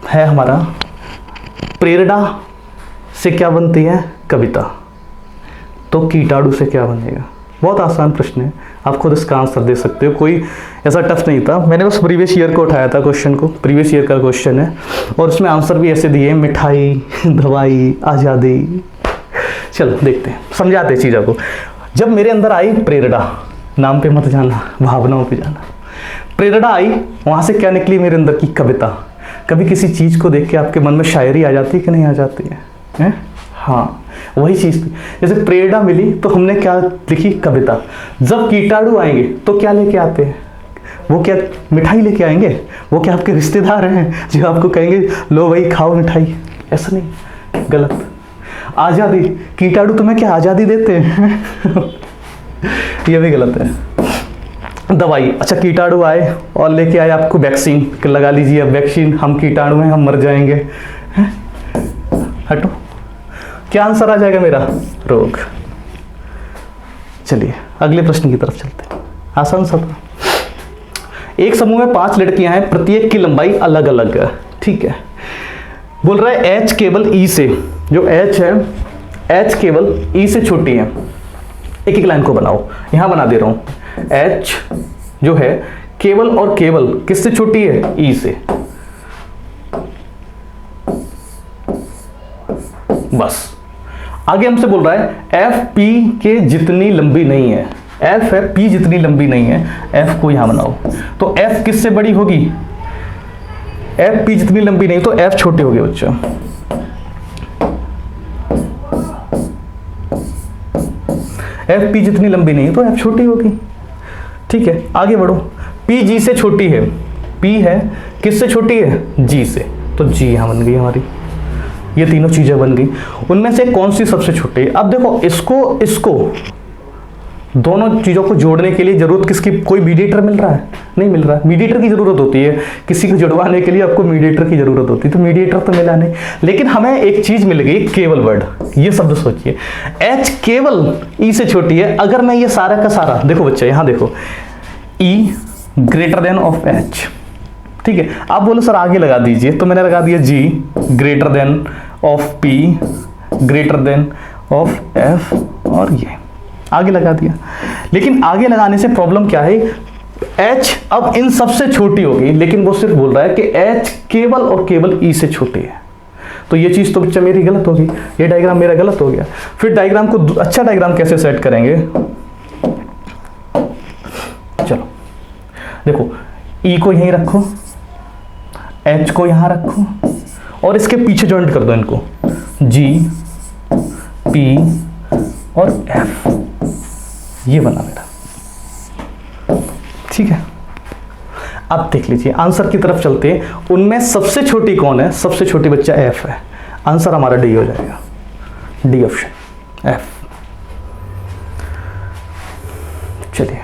है हमारा, प्रेरणा से क्या बनती है कविता, तो कीटाणु से क्या बनेगा। बहुत आसान प्रश्न है, आप खुद इसका आंसर दे सकते हो, कोई ऐसा टफ नहीं था। मैंने बस प्रीवियस ईयर को उठाया था क्वेश्चन को, प्रीवियस ईयर का क्वेश्चन है, और उसमें आंसर भी ऐसे दिए, मिठाई, दवाई, आज़ादी। चलो देखते हैं, समझाते हैं चीज़ों को। जब मेरे अंदर आई प्रेरणा, नाम पे मत जाना, भावनाओं पे जाना। प्रेरणा आई, वहाँ से क्या निकली मेरे अंदर की कविता। कभी किसी चीज़ को देख के आपके मन में शायरी आ जाती है कि नहीं आ जाती है? हाँ, वही चीज़ थी। जैसे प्रेरणा मिली तो हमने क्या लिखी, कविता। जब कीटाणु आएंगे तो क्या लेके आते हैं, वो क्या मिठाई लेके आएंगे, वो क्या आपके रिश्तेदार हैं जो आपको कहेंगे लो भाई खाओ मिठाई, ऐसा नहीं, गलत। आज़ादी, कीटाणु तुम्हें क्या आज़ादी देते हैं ये भी गलत है। दवाई, अच्छा कीटाणु आए और लेके आए आपको वैक्सीन, लगा लीजिए अब वैक्सीन, हम कीटाणु हैं, हम मर जाएंगे। हटो, क्या आंसर आ जाएगा मेरा, रोग। चलिए अगले प्रश्न की तरफ चलते हैं, आसान सा था। एक समूह में 5 लड़कियां हैं, प्रत्येक की लंबाई अलग अलग है। ठीक है, बोल रहा है H केवल E से, जो H है H केवल E से छोटी है। एक एक लाइन को बनाओ, यहां बना दे रहा हूं। H जो है केवल और केवल किससे छोटी है, E से। बस आगे हमसे बोल रहा है F P के जितनी लंबी नहीं है, F है P जितनी लंबी नहीं है, F को यहां बनाओ। तो F किससे बड़ी होगी, F P जितनी लंबी नहीं, तो F छोटी होगी बच्चा। F P जितनी लंबी नहीं तो F छोटी होगी। ठीक है, आगे बढ़ो। P G से छोटी है, P है किससे छोटी है, G से, तो G यहां बन गई हमारी। ये तीनों चीजें बन गई, उनमें से कौन सी सबसे छोटी है। अब देखो इसको दोनों चीजों को जोड़ने के लिए जरूरत किसकी, कोई मीडिएटर मिल रहा है, नहीं मिल रहा। मीडिएटर की जरूरत होती है, किसी को जुड़वाने के लिए आपको मीडिएटर की जरूरत होती है, तो मीडिएटर तो मिला नहीं। लेकिन हमें एक चीज मिल गई, केवल वर्ड। ये शब्द सोचिए, H केवल E से छोटी है। अगर मैं ये सारा का सारा, देखो बच्चा यहां देखो, E greater than of H। ठीक है, आप बोलो सर आगे लगा दीजिए, तो मैंने लगा दिया G greater than of P greater than of F, और ये आगे लगा दिया। लेकिन आगे लगाने से प्रॉब्लम क्या है, H अब इन सबसे छोटी होगी, लेकिन वो सिर्फ बोल रहा है कि H केवल और केवल E से छोटी है। तो ये चीज तो बच्चा मेरी गलत होगी, ये डायग्राम मेरा गलत हो गया। फिर डायग्राम को अच्छा डायग्राम कैसे सेट करेंगे, चलो देखो, E को यहीं रखो, H को यहां रखो, और इसके पीछे जॉइंट कर दो इनको, G P और F। ये बना मेरा। ठीक है, अब देख लीजिए आंसर की तरफ चलते हैं। उनमें सबसे छोटी कौन है, सबसे छोटी बच्चा F है। आंसर हमारा डी हो जाएगा, डी ऑप्शन F। चलिए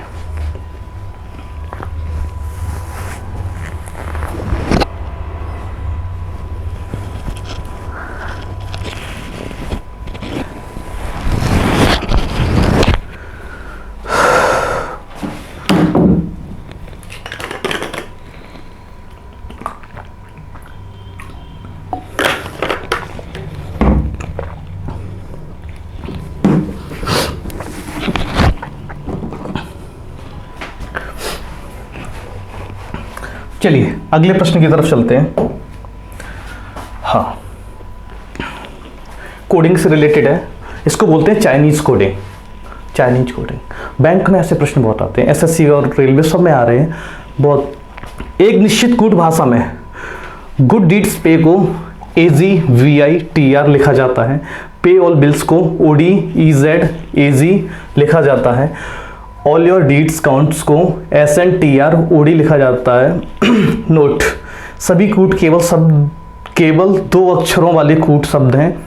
चलिए अगले प्रश्न की तरफ चलते हैं। हाँ, कोडिंग से रिलेटेड है। इसको बोलते हैं Chinese coding. Chinese coding bank में ऐसे प्रश्न बहुत आते हैं, एसएससी और रेलवे सब में आ रहे हैं बहुत। एक निश्चित कूट भाषा में गुड डीड्स पे को AGVITR लिखा जाता है, पे ऑल बिल्स को ODEZAG लिखा जाता है, ऑल योर डीड्स काउंट्स को SNTROD लिखा जाता है। नोट, सभी कूट केवल 2 अक्षरों वाले कूट शब्द हैं।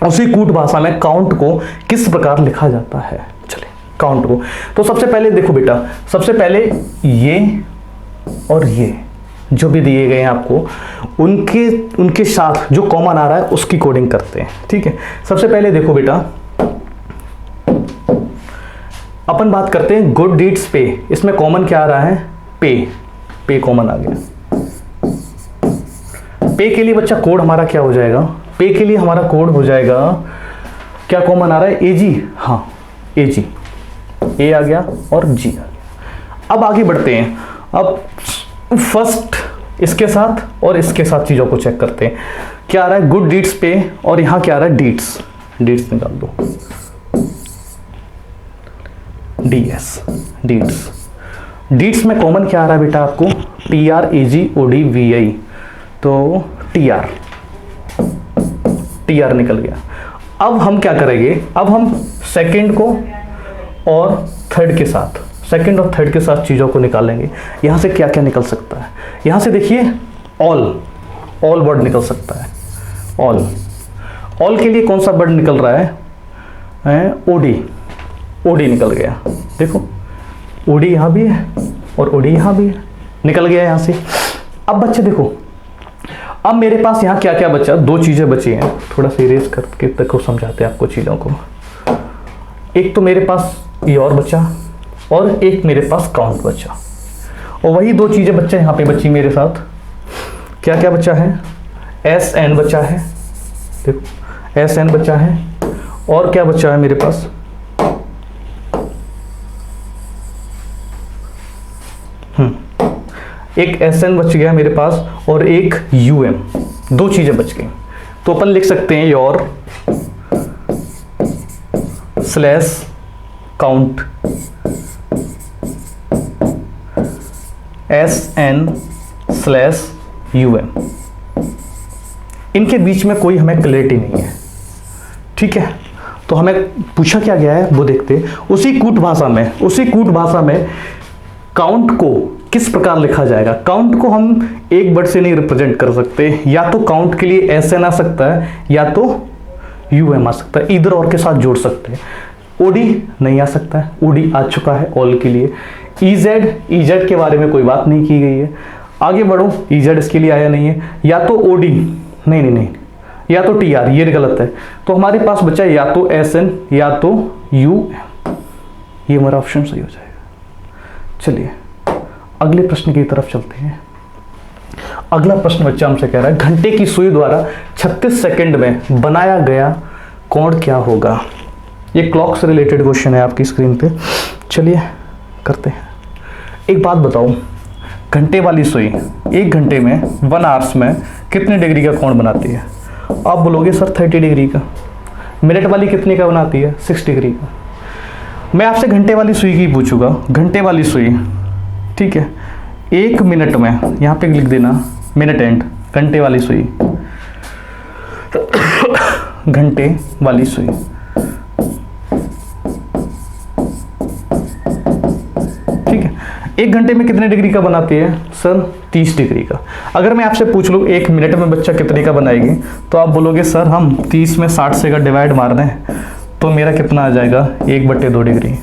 उसी कूट भाषा में काउंट को किस प्रकार लिखा जाता है? चलिए काउंट को, तो सबसे पहले देखो बेटा, सबसे पहले ये और ये जो भी दिए गए हैं आपको, उनके साथ जो कॉमन आ रहा है उसकी कोडिंग करते हैं। ठीक है, सबसे पहले देखो बेटा, अपन बात करते हैं गुड डीड्स पे। इसमें कॉमन क्या आ रहा है? पे कॉमन आ गया। पे के लिए बच्चा कोड हमारा क्या हो जाएगा? पे के लिए हमारा कोड हो जाएगा, क्या कॉमन आ रहा है? AG। हाँ, AG, A आ गया और G आ गया। अब आगे बढ़ते हैं। अब फर्स्ट इसके साथ और इसके साथ चीज़ों को चेक करते हैं। क्या आ रहा है? गुड डीड्स पे, और यहाँ क्या आ रहा है? डीड्स। डीड्स निकाल दो, डीड्स। डीड्स में कॉमन क्या आ रहा है बेटा आपको? TRAGODVI, तो TR निकल गया। अब हम क्या करेंगे? अब हम सेकंड को और थर्ड के साथ, सेकंड और थर्ड के साथ चीज़ों को निकालेंगे। यहाँ से क्या क्या निकल सकता है? यहाँ से देखिए ऑल वर्ड निकल सकता है। ऑल के लिए कौन सा वर्ड निकल रहा है? ओडी निकल गया। देखो ओडी यहाँ भी है और ओडी यहाँ भी है, निकल गया यहाँ से। अब बच्चे देखो, अब मेरे पास यहाँ क्या क्या बचा? 2 चीज़ें बची हैं। थोड़ा सा इरेज करके तक समझाते हैं आपको चीज़ों को। एक तो मेरे पास योर बचा और एक मेरे पास काउंट बचा, और वही 2 चीज़ें बच्चा यहाँ पे बची मेरे साथ। क्या क्या बचा है? SN बचा है, देखो SN बचा है, और क्या बचा है मेरे पास? एक SN बच गया मेरे पास और एक UM, 2 चीज़ें बच गई। तो अपन लिख सकते हैं your slash count SN slash UM। इनके बीच में कोई हमें क्लैरिटी नहीं है। ठीक है, तो हमें पूछा क्या गया है वो देखते हैं। उसी कूट भाषा में काउंट को किस प्रकार लिखा जाएगा? काउंट को हम एक वर्ड से नहीं रिप्रेजेंट कर सकते, या तो काउंट के लिए SN आ सकता है या तो UM आ सकता है, इधर और के साथ जोड़ सकते हैं। OD नहीं आ सकता है, OD आ चुका है ऑल के लिए। EZ के बारे में कोई बात नहीं की गई है। आगे बढ़ो, EZ इसके लिए आया नहीं है, या तो OD नहीं, या तो TR, ये गलत है। तो हमारे पास बचा या तो SN या तो UM, ये हमारा ऑप्शन सही हो जाएगा। चलिए अगले प्रश्न की तरफ चलते हैं। अगला प्रश्न बच्चा हमसे कह रहा है, घंटे की सुई द्वारा 36 सेकंड में बनाया गया कोण क्या होगा? ये क्लॉक से रिलेटेड क्वेश्चन है आपकी स्क्रीन पे। चलिए करते हैं। एक बात बताओ, घंटे वाली सुई 1 घंटे में 1 आवर्स में कितने डिग्री का कोण बनाती है? आप बोलोगे सर 30 डिग्री का। मिनट वाली कितने का बनाती है? 6 डिग्री का। मैं आपसे घंटे वाली सुई की पूछूंगा। घंटे वाली सुई, ठीक है, 1 मिनट में, यहाँ पे लिख देना मिनट एंड, घंटे वाली सुई, घंटे वाली सुई, ठीक है, 1 घंटे में कितने डिग्री का बनाती है? सर 30 डिग्री का। अगर मैं आपसे पूछ लूँ 1 मिनट में बच्चा कितने का बनाएगी, तो आप बोलोगे सर हम 30 में 60 से अगर डिवाइड मार दें तो मेरा कितना आ जाएगा? 1/2 डिग्री।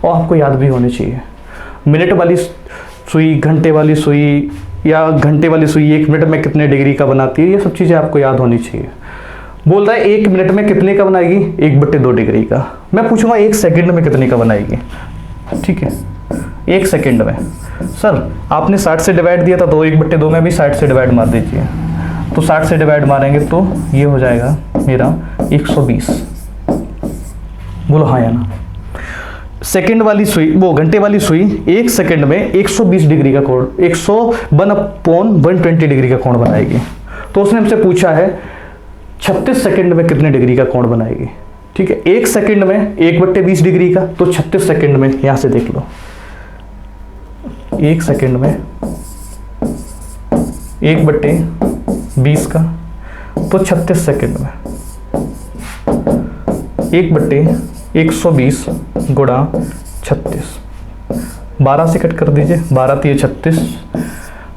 और आपको याद भी होनी चाहिए, मिनट वाली सुई, घंटे वाली सुई, या घंटे वाली सुई 1 मिनट में कितने डिग्री का बनाती है, ये सब चीज़ें आपको याद होनी चाहिए। बोल रहा है 1 मिनट में कितने का बनाएगी? 1/2 डिग्री का। मैं पूछूंगा 1 सेकंड में कितने का बनाएगी? ठीक है, 1 सेकंड में। सर आपने 60 से डिवाइड दिया था, तो 1/2 में भी 60 से डिवाइड मार दीजिए। तो 60 से डिवाइड मारेंगे तो ये हो जाएगा मेरा 120। बोलो हाँ या ना? सेकंड वाली सुई, वो घंटे वाली सुई 1 सेकंड में 120 डिग्री का कोण, 101/120 डिग्री का कोण बनाएगी। तो उसने हमसे पूछा है 36 सेकंड में कितने डिग्री का कोण बनाएगी? ठीक है, 1 सेकंड में 1/20 डिग्री का, तो 36 सेकंड में यहां से देख लो, 1 सेकंड में 1/20 का, तो 36 सेकंड में 1/120 गुणा 36, 12 से कट कर दीजिए, 12 3 36,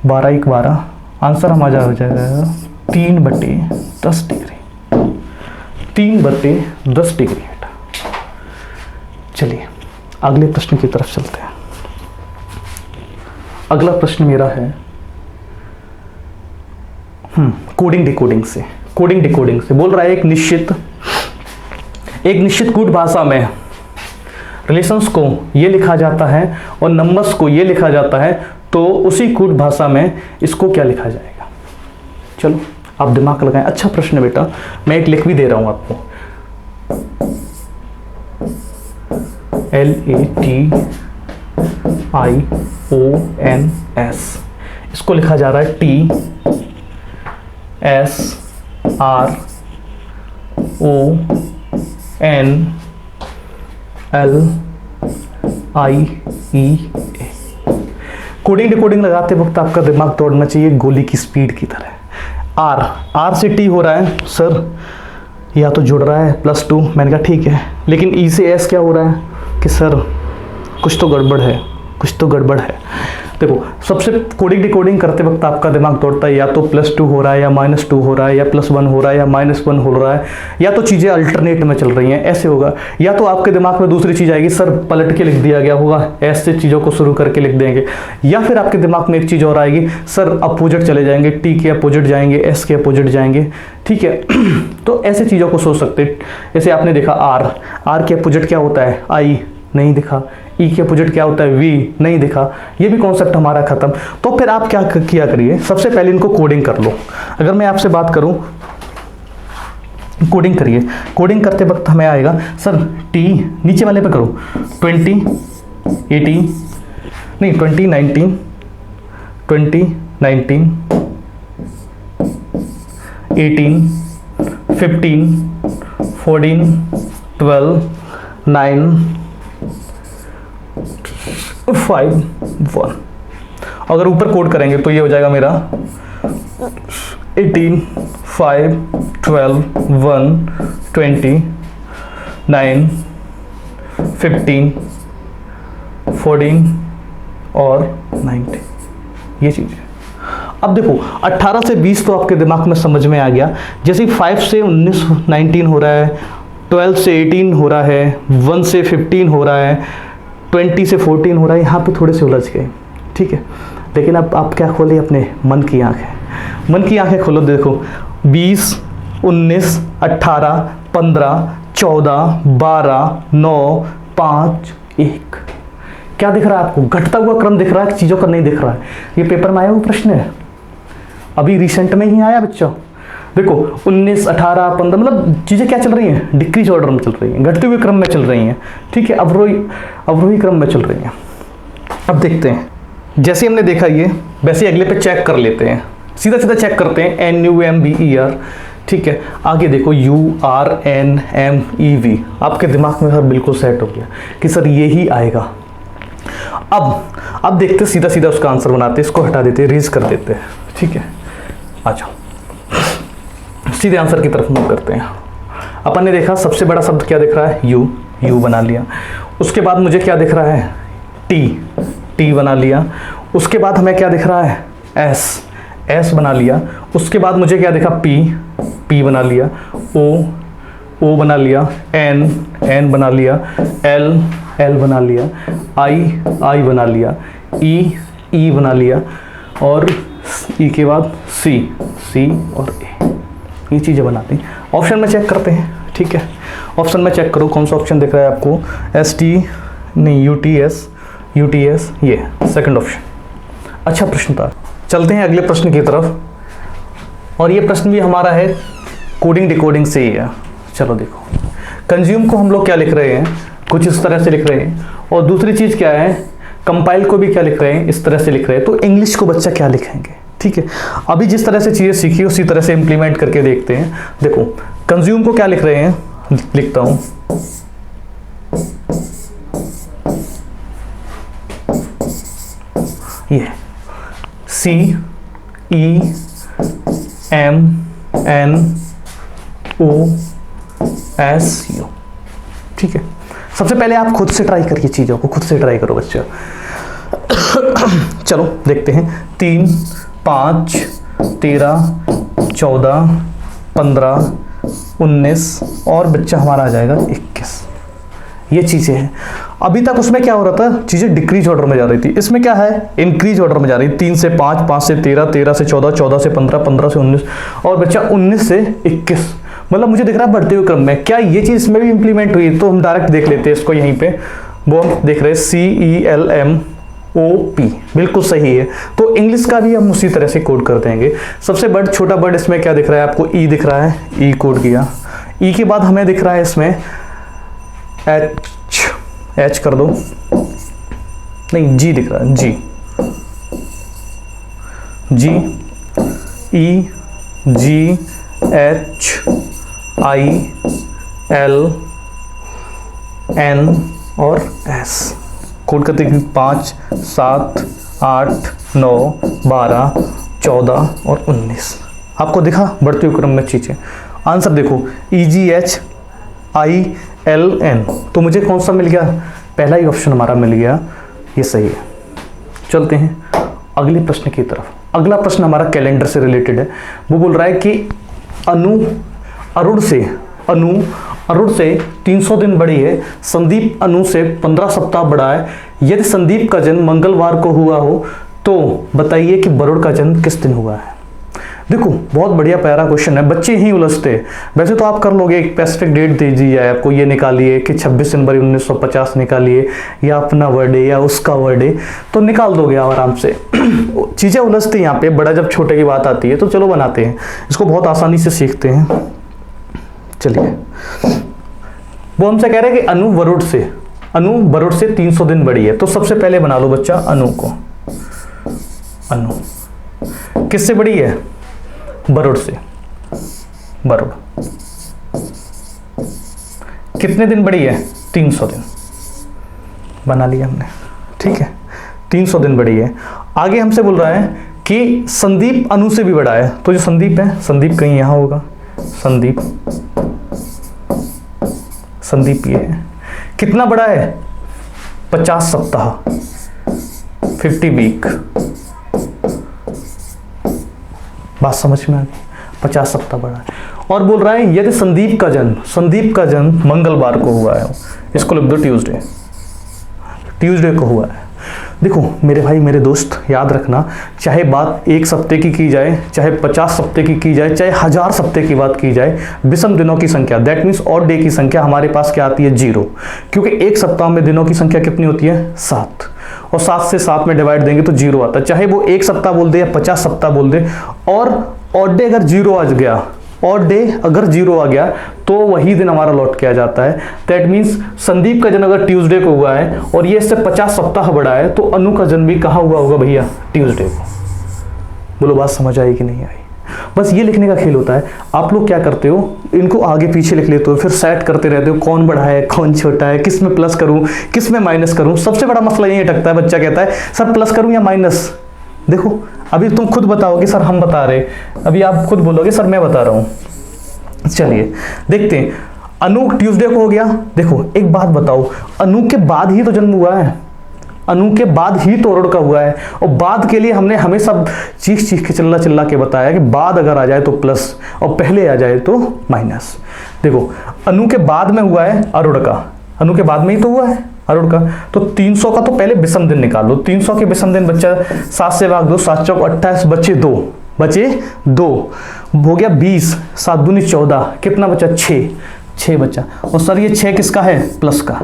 12 1 12, आंसर हमारा हो जाएगा 3/10 डिग्री, 3/10 डिग्री बेटा। चलिए अगले प्रश्न की तरफ चलते हैं। अगला प्रश्न मेरा है कोडिंग डिकोडिंग से बोल रहा है एक निश्चित कूट भाषा में रिलेशंस को ये लिखा जाता है और नंबर्स को ये लिखा जाता है, तो उसी कूट भाषा में इसको क्या लिखा जाएगा? चलो आप दिमाग लगाएं, अच्छा प्रश्न है बेटा, मैं एक लिख भी दे रहा हूं आपको। LATIONS, इसको लिखा जा रहा है TSRONLIEA। कोडिंग डिकोडिंग लगाते वक्त आपका दिमाग दौड़ना चाहिए गोली की स्पीड की तरह। आर से टी हो रहा है सर, या तो जुड़ रहा है +2, मैंने कहा ठीक है, लेकिन ई से एस क्या हो रहा है कि सर कुछ तो गड़बड़ है। देखो सबसे कोडिंग डिकोडिंग करते वक्त आपका दिमाग दौड़ता है या तो +2 हो रहा है या -2 हो रहा है या +1 हो रहा है या -1 हो रहा है, या तो चीज़ें अल्टरनेट में चल रही हैं, ऐसे होगा। या तो आपके दिमाग में दूसरी चीज़ आएगी, सर पलट के लिख दिया गया होगा, ऐसे चीज़ों को शुरू करके लिख देंगे। या फिर आपके दिमाग में एक चीज़ और आएगी, सर अपोजिट चले जाएंगे, टी के अपोजिट जाएंगे, एस के अपोजिट जाएंगे, ठीक है। तो ऐसे चीज़ों को सोच सकते हैं। जैसे आपने देखा आर के अपोजिट क्या होता है, आई नहीं दिखा, ई के अपोजिट क्या होता है, वी नहीं दिखा, ये भी कॉन्सेप्ट हमारा खत्म। तो फिर आप क्या किया करिए, सबसे पहले इनको कोडिंग कर लो। अगर मैं आपसे बात करूं कोडिंग करिए, कोडिंग करते वक्त हमें आएगा सर टी, नीचे वाले पे करो 2019 18 15 14 12 9 5 1। अगर ऊपर कोड करेंगे तो ये हो जाएगा मेरा 18 5 12 1 20 9 15 14 और 90, ये चीज़ है। अब देखो 18 से 20 तो आपके दिमाग में समझ में आ गया। जैसे 5 से 19 19 हो रहा है, 12 से 18 हो रहा है, 1 से 15 हो रहा है, 20 से 14 हो रहा है, यहाँ पे थोड़े से उलझ गए, ठीक है। लेकिन अब आप क्या खोले, अपने मन की आंखें खोलो, देखो 20 19 18 15 14 12 9 5 1, क्या दिख रहा है आपको? घटता हुआ क्रम दिख रहा है, चीज़ों का नहीं दिख रहा है। ये पेपर में आया हुआ प्रश्न है, अभी रिसेंट में ही आया बच्चों। देखो 19 18 15, मतलब चीज़ें क्या चल रही हैं, डिक्रीज ऑर्डर में चल रही हैं, घटते हुए क्रम में चल रही हैं, ठीक है, अवरोही क्रम में चल रही हैं। अब देखते हैं, जैसे हमने देखा ये, वैसे अगले पे चेक कर लेते हैं, सीधा चेक करते हैं, NUMBER, ठीक है। आगे देखो URNMEV, आपके दिमाग में सर बिल्कुल सेट हो गया कि सर ये ही आएगा। अब देखते सीधा उसका आंसर बनाते, इसको हटा देते, रीज कर देते हैं, ठीक है। आ जाओ सीधे आंसर की तरफ मूव करते हैं। अपन ने देखा सबसे बड़ा शब्द क्या दिख रहा है, यू बना लिया। उसके बाद मुझे क्या दिख रहा है, टी बना लिया। उसके बाद हमें क्या दिख रहा है, एस बना लिया। उसके बाद मुझे क्या दिखा, पी बना लिया। ओ बना लिया। एन बना लिया। एल बना लिया। आई बना लिया। ई बना लिया। और ई के बाद सी और ए, ये चीज़ें बनाते हैं। ऑप्शन में चेक करते हैं, ठीक है। ऑप्शन में चेक करो कौन सा ऑप्शन दिख रहा है आपको, UTS, ये सेकंड ऑप्शन। अच्छा प्रश्न था। चलते हैं अगले प्रश्न की तरफ, और ये प्रश्न भी हमारा है कोडिंग डिकोडिंग से ही है। चलो देखो, कंज्यूम को हम लोग क्या लिख रहे हैं, कुछ इस तरह से लिख रहे हैं, और दूसरी चीज़ क्या है, कंपाइल को भी क्या लिख रहे हैं, इस तरह से लिख रहे हैं। तो इंग्लिश को बच्चा क्या लिखेंगे, ठीक है, अभी जिस तरह से चीज़ें सीखी उसी तरह से इंप्लीमेंट करके देखते हैं। देखो कंज्यूम को क्या लिख रहे हैं, लिखता हूं ये CEMNO, ठीक है। सबसे पहले आप खुद से ट्राई करिए, चीज़ों को खुद से ट्राई करो बच्चे। चलो देखते हैं, 3, 5, 13, 14, 15, 19 और बच्चा हमारा आ जाएगा 21। ये चीज़ें हैं। अभी तक उसमें क्या हो रहा था, चीज़ें डिक्रीज ऑर्डर में जा रही थी, इसमें क्या है, इंक्रीज ऑर्डर में जा रही है। 3 से 5, 5 से 13, 13 से 14, 14 से 15, 15 से 19 और बच्चा 19 से 21। मतलब मुझे दिख रहा है बढ़ते हुए क्रम में। क्या ये चीज़ इसमें भी इंप्लीमेंट हुई? तो हम डायरेक्ट देख लेते हैं इसको, यहीं पे वो हम देख रहे हैं CELMOP, बिल्कुल सही है। तो इंग्लिश का भी हम उसी तरह से कोड कर देंगे। सबसे बड़ा छोटा वर्ड इसमें क्या दिख रहा है आपको, ई दिख रहा है, ई कोड किया। ई के बाद हमें दिख रहा है इसमें एच कर दो, नहीं जी दिख रहा है, G E G H I L N और एस कोड करते हैं। 5, 7, 8, 9, 12, 14 और 19। आपको दिखा बढ़ते हुए क्रम में चीजें। आंसर देखो EGHILN, तो मुझे कौन सा मिल गया, पहला ही ऑप्शन हमारा मिल गया, ये सही है। चलते हैं अगले प्रश्न की तरफ। अगला प्रश्न हमारा कैलेंडर से रिलेटेड है। वो बोल रहा है कि अरुण से 300 दिन बड़ी है, संदीप अनु से 15 सप्ताह बड़ा है। यदि संदीप का जन्म मंगलवार को हुआ हो तो बताइए कि वरुण का जन्म किस दिन हुआ है। देखो बहुत बढ़िया प्यारा क्वेश्चन है, बच्चे ही उलझते हैं। वैसे तो आप कर लोगे, एक स्पेसिफिक डेट दे दी जाए आपको, ये निकालिए कि 26 जनवरी 1950 निकालिए, या अपना बर्थडे या उसका बर्थडे, तो निकाल दोगे आराम से। चीज़ें उलझती हैं यहाँ पे, बड़ा जब छोटे की बात आती है तो चलो बनाते हैं इसको, बहुत आसानी से सीखते हैं। चलिए वो हमसे कह रहे हैं कि अनु वरुण से 300 दिन बड़ी है। तो सबसे पहले बना लो बच्चा अनु को। अनु किससे बड़ी है, वरुण से। वरुण कितने दिन बड़ी है, 300 दिन बना लिया हमने, ठीक है। 300 दिन बड़ी है। आगे हमसे बोल रहा है कि संदीप अनु से भी बड़ा है। तो जो संदीप है, संदीप कहीं यहां होगा, संदीप ये है। कितना बड़ा है, 50 सप्ताह, 50 वीक। बात समझ में आ गई, 50 सप्ताह बड़ा है। और बोल रहा है यदि संदीप का जन्म मंगलवार को हुआ है, इसको लिख दो ट्यूसडे को हुआ है। देखो मेरे भाई मेरे दोस्त, याद रखना, चाहे बात 1 सप्ते की जाए, चाहे 50 सप्ते की जाए, चाहे 1000 सप्ते की बात की जाए, विषम दिनों की संख्या, दैट मीन्स ऑड डे की संख्या हमारे पास क्या आती है, 0। क्योंकि एक सप्ताह में दिनों की संख्या कितनी होती है, 7, और 7 से 7 में डिवाइड देंगे तो 0 आता है। चाहे वो 1 सप्ताह बोल दे या 50 सप्ताह बोल दे, और ऑड डे अगर 0 आ गया, ऑड डे अगर 0 आ गया तो वही दिन हमारा लौट के आ जाता है। दैट मीन्स संदीप का जन्म अगर ट्यूसडे को हुआ है और ये इससे 50 सप्ताह बड़ा है, तो अनु का जन्म भी कहाँ हुआ होगा भैया, ट्यूसडे को। बोलो बात समझ आई कि नहीं आई? बस ये लिखने का खेल होता है। आप लोग क्या करते हो, इनको आगे पीछे लिख लेते हो, फिर सेट करते रहते हो, कौन बड़ा है कौन छोटा है, किस में प्लस करूं किस में माइनस करूं। सबसे बड़ा मसला यही अटकता है, बच्चा कहता है सर प्लस करूं या माइनस। देखो अभी तुम खुद बताओगे सर हम बता रहे, अभी आप खुद बोलोगे सर मैं बता रहा हूं। चलिए देखते हैं, अनु ट्यूसडे को हो गया। देखो एक बात बताओ, अनु के बाद ही तो जन्म हुआ है, अनु के बाद ही तो अरुण का हुआ है। और बाद के लिए हमने हमेशा चीख के चिल्ला के बताया कि बाद अगर आ जाए तो प्लस और पहले आ जाए तो माइनस। देखो अनु के बाद में हुआ है अरुण का, अनु के बाद में ही तो हुआ है अरुण का। तो 300 का तो पहले विषम दिन निकाल लो। 300 के विषम दिन बच्चा 7 से भाग दो, 7 चौक 28, बचे 2 हो गया 20, 7 दूनी 14, कितना बचा 6 बचा। और सर ये 6 किसका है, प्लस का।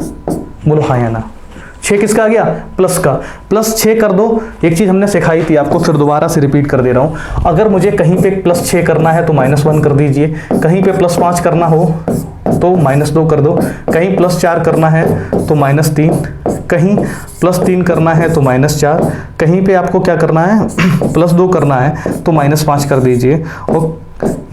बोलो हाँ या ना, 6 किसका आ गया, प्लस का। प्लस 6 कर दो। एक चीज हमने सिखाई थी आपको, फिर दोबारा से रिपीट कर दे रहा हूं। अगर मुझे कहीं पे प्लस 6 करना है तो -1 कर दीजिए, कहीं पे प्लस 5 करना हो तो -2 कर दो, कहीं प्लस 4 करना है तो -3, कहीं +3 करना है तो -4, कहीं पे आपको क्या करना है +2 करना है तो -5 कर दीजिए, और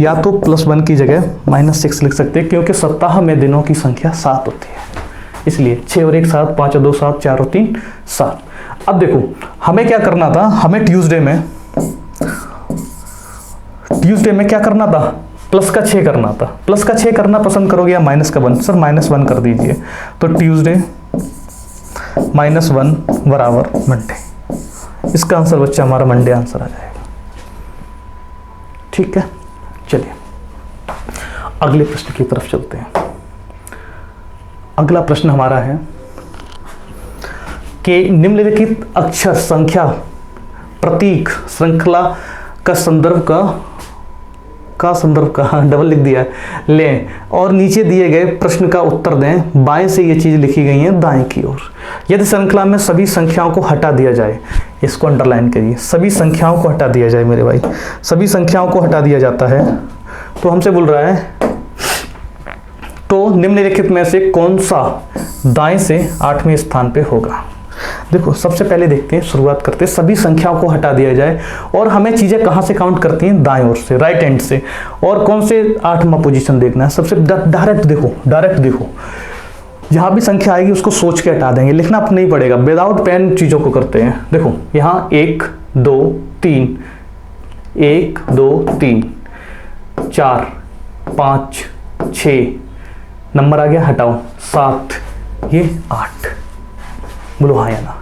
या तो +1 की जगह -6 लिख सकते हैं, क्योंकि सप्ताह में दिनों की संख्या 7 होती है, इसलिए 6 और 1 7, 5 और 2 7, 4 और 3 7। अब देखो हमें क्या करना था, हमें ट्यूसडे में क्या करना था, प्लस का 6 करना था। प्लस का 6 करना पसंद करोगे या माइनस का 1? सर -1 कर दीजिए, तो ट्यूसडे -1 बराबर मंडे। इसका आंसर बच्चा हमारा मंडे आंसर आ जाएगा। ठीक है, चलिए अगले प्रश्न की तरफ चलते हैं। अगला प्रश्न हमारा है कि निम्नलिखित अक्षर, संख्या, प्रतीक, श्रृंखला का संदर्भ डबल लिख दिया है, लें और नीचे दिए गए प्रश्न का उत्तर दें। बाएं से ये चीज लिखी गई है दाएं की ओर। यदि श्रृंखला में सभी संख्याओं को हटा दिया जाए, इसको अंडरलाइन करिए, सभी संख्याओं को हटा दिया जाए मेरे भाई, सभी संख्याओं को हटा दिया जाता है तो हमसे बोल रहा है तो निम्नलिखित में से कौन सा दाएं से 8वें स्थान पे होगा। देखो सबसे पहले देखते हैं, शुरुआत करते हैं, सभी संख्याओं को हटा दिया जाए और हमें चीजें कहां से काउंट करती हैं, दाएं ओर से, राइट हैंड से। और कौन से 8वां पोजीशन देखना है, सबसे डायरेक्ट देखो जहां भी संख्या आएगी उसको सोच के हटा देंगे, लिखना नहीं पड़ेगा, विदाउट पेन चीजों को करते हैं। देखो यहाँ 1 2 3, 1 2 3 4 5 6 नंबर आ गया, हटाओ 7, ये 8, बोलो हाँ या ना।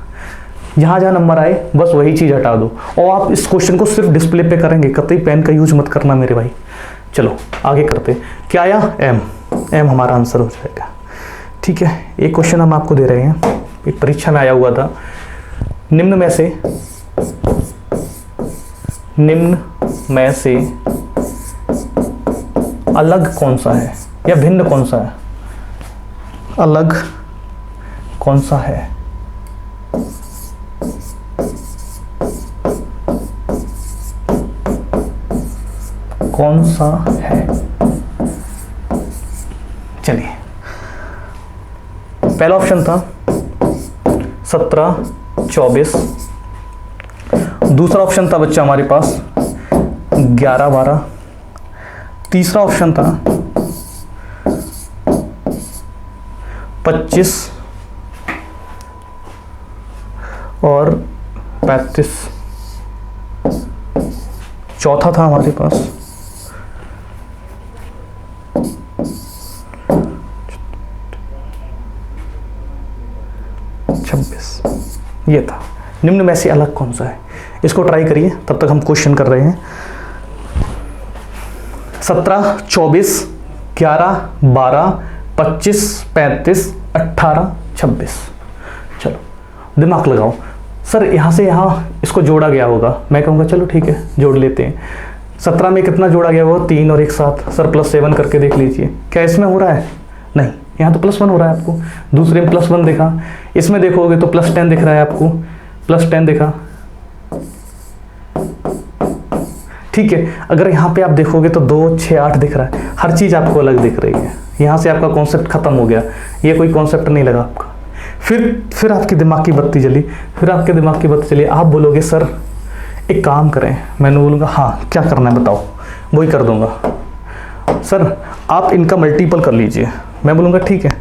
जहां जहां नंबर आए बस वही चीज हटा दो, और आप इस क्वेश्चन को सिर्फ डिस्प्ले पे करेंगे, कतई पेन का यूज मत करना मेरे भाई। चलो आगे करते, क्या आया, एम हमारा आंसर हो जाएगा। ठीक है, एक क्वेश्चन हम आपको दे रहे हैं, एक परीक्षा में आया हुआ था, निम्न में से अलग कौन सा है या भिन्न कौन सा है, अलग कौन सा है। कौन सा है, चलिए पहला ऑप्शन था 17 24, दूसरा ऑप्शन था बच्चा हमारे पास 11 12, तीसरा ऑप्शन था 25 और 35, चौथा था हमारे पास 26। ये था। निम्न में से अलग कौन सा है, इसको ट्राई करिए, तब तक हम क्वेश्चन कर रहे हैं। 17 24 11 12 25 35 18 26। चलो दिमाग लगाओ, सर यहाँ से यहाँ इसको जोड़ा गया होगा, मैं कहूँगा चलो ठीक है जोड़ लेते हैं। 17 में कितना जोड़ा गया वो 3 और 1 7, सर +7 करके देख लीजिए, क्या इसमें हो रहा है, नहीं, यहाँ तो +1 हो रहा है आपको, दूसरे में +1 देखा, इसमें देखोगे तो +10 दिख रहा है आपको, +10 देखा। ठीक है, अगर यहाँ पे आप देखोगे तो 2 6 8 दिख रहा है, हर चीज़ आपको अलग दिख रही है। यहाँ से आपका कॉन्सेप्ट खत्म हो गया, ये कोई कॉन्सेप्ट नहीं लगा आपका। फिर आपके दिमाग की बत्ती जली, आप बोलोगे सर एक काम करें, मैंने बोलूँगा हाँ क्या करना है बताओ, वही कर दूंगा। सर आप इनका मल्टीपल कर लीजिए, मैं बोलूँगा ठीक है,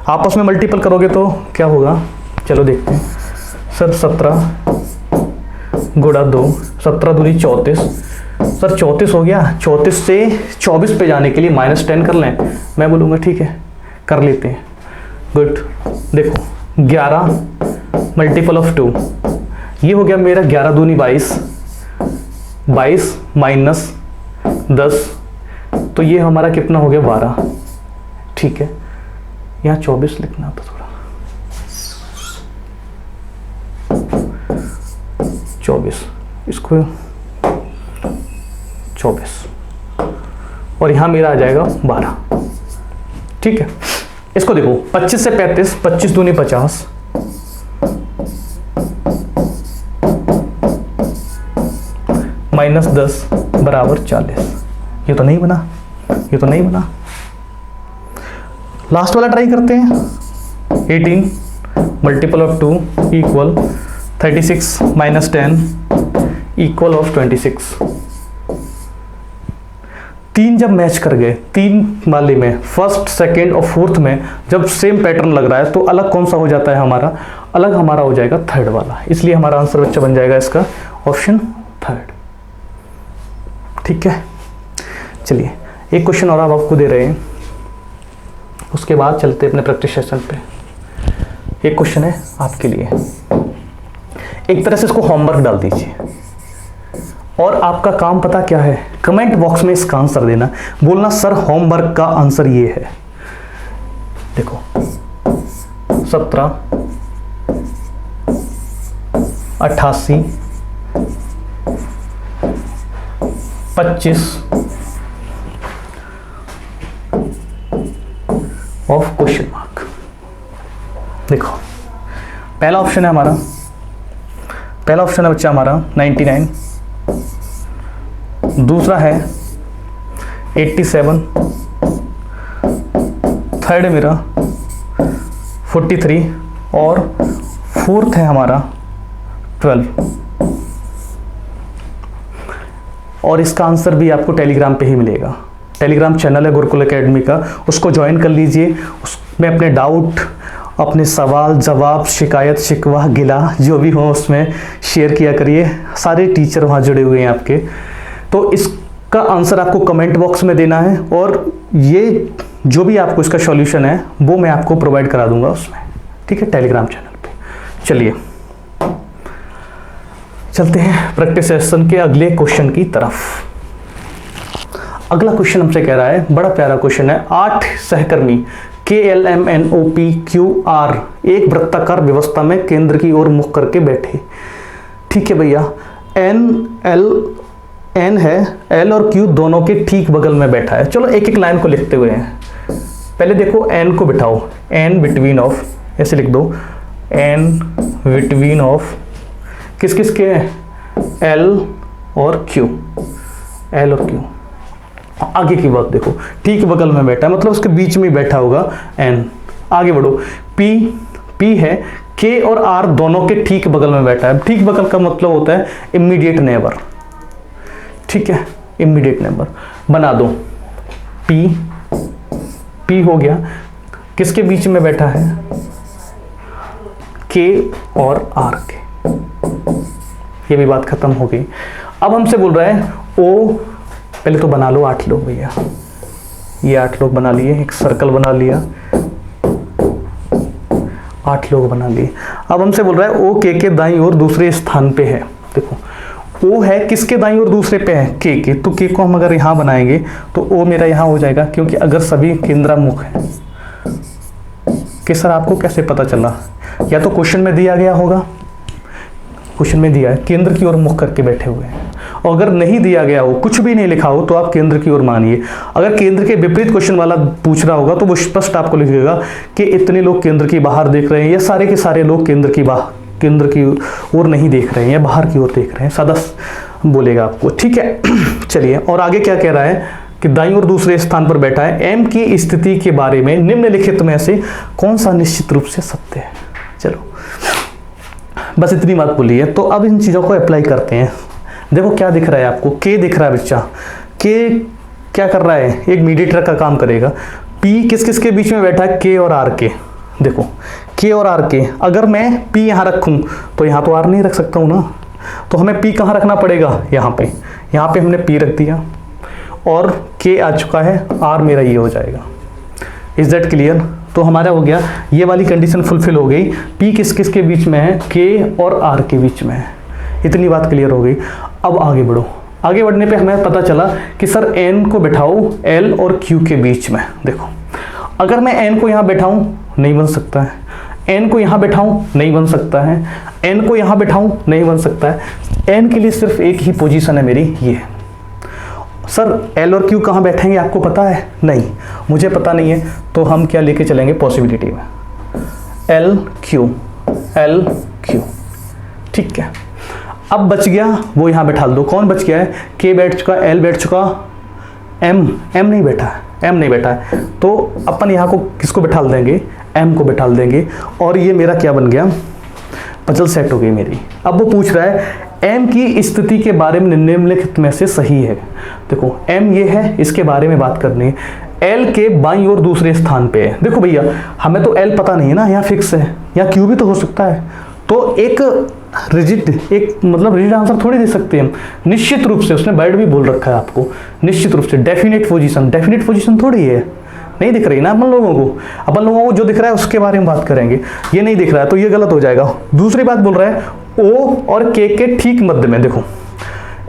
आपस में मल्टीपल करोगे तो क्या होगा, चलो देखते हैं। सर 17 गुणा 2, 17 दूनी 34, सर 34 हो गया, 34 से 24 पे जाने के लिए -10 कर लें, मैं बोलूँगा ठीक है कर लेते हैं, गुड। देखो 11 मल्टीपल ऑफ 2, ये हो गया मेरा 11 दूनी 22, 22 माइनस 10, तो ये हमारा कितना हो गया 12। ठीक है, यहाँ 24 लिखना था थोड़ा, 24, इसको 24 और यहाँ मेरा आ जाएगा 12। ठीक है, इसको देखो 25 से 35, 25 दूनी 50, -10 बराबर 40। ये तो नहीं बना, लास्ट वाला ट्राई करते हैं 18 multiple of 2 equal 36 minus 10 equal of 26। 3 जब मैच कर गए, 3 वाले में फर्स्ट, सेकेंड और फोर्थ में जब सेम पैटर्न लग रहा है तो अलग कौन सा हो जाता है हमारा? अलग हमारा हो जाएगा थर्ड वाला। इसलिए हमारा आंसर बच्चा बन जाएगा इसका ऑप्शन थर्ड। ठीक है, चलिए एक क्वेश्चन और आपको दे रहे हैं, उसके बाद चलते अपने प्रैक्टिस सेशन पे। एक क्वेश्चन है आपके लिए, एक तरह से इसको होमवर्क डाल दीजिए और आपका काम पता क्या है? कमेंट बॉक्स में इसका आंसर देना, बोलना सर होमवर्क का आंसर ये है। देखो 17, 88, 25 ऑफ क्वेश्चन मार्क। देखो पहला ऑप्शन है हमारा, पहला ऑप्शन है बच्चा हमारा 99, दूसरा है 87, थर्ड है मेरा 43 और फोर्थ है हमारा 12। और इसका आंसर भी आपको टेलीग्राम पे ही मिलेगा। टेलीग्राम चैनल है गुरुकुल एकेडमी का, उसको ज्वाइन कर लीजिए। उसमें अपने डाउट, अपने सवाल जवाब, शिकायत शिकवा गिला जो भी हो उसमें शेयर किया करिए। सारे टीचर वहाँ जुड़े हुए हैं आपके। तो इसका आंसर आपको कमेंट बॉक्स में देना है और ये जो भी आपको इसका सॉल्यूशन है वो मैं आपको प्रोवाइड करा दूंगा उसमें, ठीक है, टेलीग्राम चैनल पे। चलिए चलते हैं प्रैक्टिस सेशन के अगले क्वेश्चन की तरफ। अगला क्वेश्चन हमसे कह रहा है, बड़ा प्यारा क्वेश्चन है। 8 सहकर्मी KLMNOPQR एक वृत्ताकार व्यवस्था में केंद्र की ओर मुख करके बैठे। ठीक है भैया, N है, L और Q दोनों के ठीक बगल में बैठा है। चलो एक एक लाइन को लिखते हुए हैं। पहले देखो N को बिठाओ, N बिटवीन ऑफ, ऐसे लिख दो, N बिटवीन ऑफ किस किस के? L और Q, L और Q। आगे की बात देखो, ठीक बगल में बैठा है मतलब उसके बीच में बैठा होगा N। आगे बढ़ो, P है, K और R दोनों के ठीक बगल में बैठा है। ठीक बगल का मतलब होता है इमीडिएट नेबर, ठीक है, इमीडिएट नेबर। बना दो P हो गया, किसके बीच में बैठा है? K और R के। ये भी बात खत्म हो गई। अब हमसे बोल रहा है O, पहले तो बना लो 8 लोग भैया, ये 8 लोग बना लिए, एक सर्कल बना लिया, 8 लोग बना लिए। अब हमसे बोल रहा है O K के दाईं ओर दूसरे स्थान पे है। देखो O है किसके दाईं ओर दूसरे पे है? K के। तो K को हम अगर यहाँ बनाएंगे तो O मेरा यहाँ हो जाएगा, क्योंकि अगर सभी केंद्रामुख है। कि सर आपको कैसे पता चला? या तो क्वेश्चन में दिया गया होगा, क्वेश्चन में दिया है केंद्र की ओर मुख करके बैठे हुए हैं, और अगर नहीं दिया गया हो, कुछ भी नहीं लिखा हो, तो आप केंद्र की ओर मानिए। अगर केंद्र के विपरीत क्वेश्चन वाला पूछ रहा होगा तो वो स्पष्ट आपको लिखेगा कि इतने लोग केंद्र की बाहर देख रहे हैं, या सारे के सारे लोग केंद्र की ओर नहीं देख रहे हैं या बाहर की ओर देख रहे हैं, सादा बोलेगा आपको, ठीक है। चलिए, और आगे क्या कह रहा है कि दाईं ओर दूसरे स्थान पर बैठा है। M की स्थिति के बारे में निम्नलिखित में से कौन सा निश्चित रूप से सत्य है? चलो बस इतनी बात बोली है। तो अब इन चीज़ों को अप्लाई करते हैं। देखो क्या दिख रहा है आपको? K दिख रहा है बच्चा। K क्या कर रहा है? एक मीडिएटर का काम करेगा। P किस किस के बीच में बैठा है? K और R के। देखो K और R के, अगर मैं P यहाँ रखूँ तो यहाँ तो R नहीं रख सकता हूँ ना, तो हमें P कहाँ रखना पड़ेगा? यहाँ पे। यहाँ पे हमने P रख दिया और K आ चुका है, R मेरा ये हो जाएगा। Is that clear? तो हमारा हो गया, ये वाली कंडीशन फुलफिल हो गई। P किस किस के बीच में है? K और R के बीच में है। इतनी बात क्लियर हो गई। अब आगे बढ़ो। आगे बढ़ने पे हमें पता चला कि सर N को बैठाओ L और Q के बीच में। देखो अगर मैं N को यहाँ बैठाऊं नहीं बन सकता है, N को यहाँ बैठाऊं नहीं बन सकता है, N को यहाँ बैठाऊं नहीं बन सकता है। N के लिए सिर्फ एक ही पोजीशन है मेरी, ये। सर L और Q कहाँ बैठेंगे आपको पता है? नहीं, मुझे पता नहीं है। तो हम क्या लेके चलेंगे पॉसिबिलिटी में? L Q, ठीक है। अब बच गया वो यहाँ बैठा दो। कौन बच गया है? K बैठ चुका, L बैठ चुका, M नहीं बैठा है, M नहीं बैठा है। तो अपन यहाँ को किसको बैठा देंगे? एम को बैठा देंगे और ये मेरा क्या बन गया, पजल सेट हो गई मेरी। अब वो पूछ रहा है एम की स्थिति के बारे में निम्नलिखित में से सही है। देखो एम ये है, इसके बारे में बात करनी है, एल के बाईं ओर दूसरे स्थान पे है। देखो भैया हमें तो एल पता नहीं है ना, यहाँ फिक्स है, यहाँ क्यू भी तो हो सकता है, तो एक रिजिड आंसर थोड़ी दे सकते हैं हम। निश्चित रूप से उसने वर्ड भी बोल रखा है आपको, निश्चित रूप से डेफिनेट पोजीशन थोड़ी है, नहीं दिख रही ना अपन लोगों को जो दिख रहा है उसके बारे में बात करेंगे, ये नहीं दिख रहा है तो ये गलत हो जाएगा। दूसरी बात बोल रहा है ओ और के ठीक मध्य में, देखो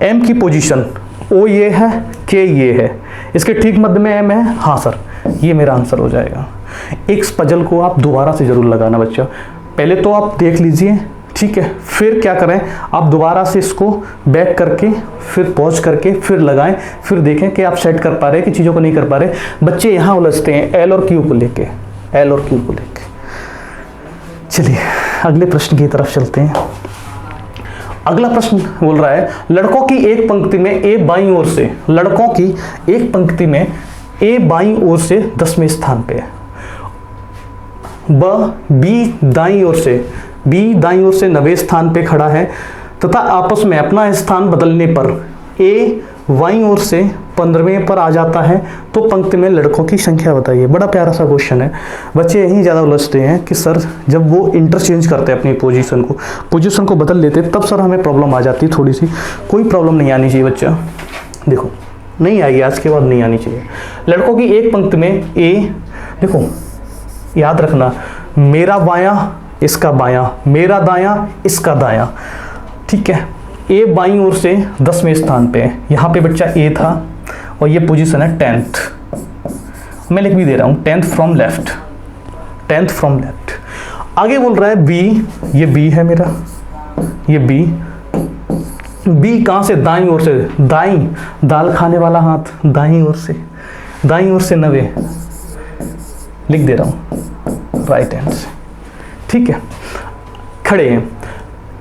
एम की पोजीशन ओ ये है, के ये है, इसके ठीक मध्य में एम है, हाँ सर ये मेरा आंसर हो जाएगा। इस पजल को आप दोबारा से जरूर लगाना बच्चा, पहले तो आप देख लीजिए, ठीक है, फिर क्या करें आप दोबारा से इसको बैक करके फिर पॉज करके फिर लगाएं, फिर देखें कि आप सेट कर पा रहे हैं कि चीज़ों को नहीं कर पा रहे। बच्चे यहाँ उलझते हैं एल और क्यू को लेके। चलिए अगले प्रश्न की तरफ चलते हैं। अगला प्रश्न बोल रहा है लड़कों की एक पंक्ति में ए बाईं ओर से, लड़कों की एक पंक्ति में ए बाईं ओर से 10वें स्थान पे है, बी दाईं ओर से 9वें स्थान पे खड़ा है तथा आपस में अपना स्थान बदलने पर ए बाईं ओर से 15वें पर आ जाता है, तो पंक्ति में लड़कों की संख्या बताइए। बड़ा प्यारा सा क्वेश्चन है, बच्चे यही ज़्यादा उलझते हैं कि सर जब वो इंटरचेंज करते हैं अपनी पोजीशन को बदल लेते तब सर हमें प्रॉब्लम आ जाती है थोड़ी सी। कोई प्रॉब्लम नहीं आनी चाहिए बच्चा, देखो नहीं आएगी, आज के बाद नहीं आनी चाहिए। लड़कों की एक पंक्ति में ए, देखो याद रखना मेरा बायां इसका बायां, मेरा दायां इसका दायां, ठीक है। ए बाईं ओर से 10वें स्थान पे है, यहाँ पे बच्चा ए था और ये पोजीशन है 10th, मैं लिख भी दे रहा हूँ 10th फ्रॉम लेफ्ट। आगे बोल रहा है बी, ये बी है मेरा, ये बी कहाँ से, दाईं ओर से, दाईं दाल खाने वाला हाथ, दाईं ओर से 90 लिख दे रहा हूँ राइट हैंड से, ठीक है, खड़े हैं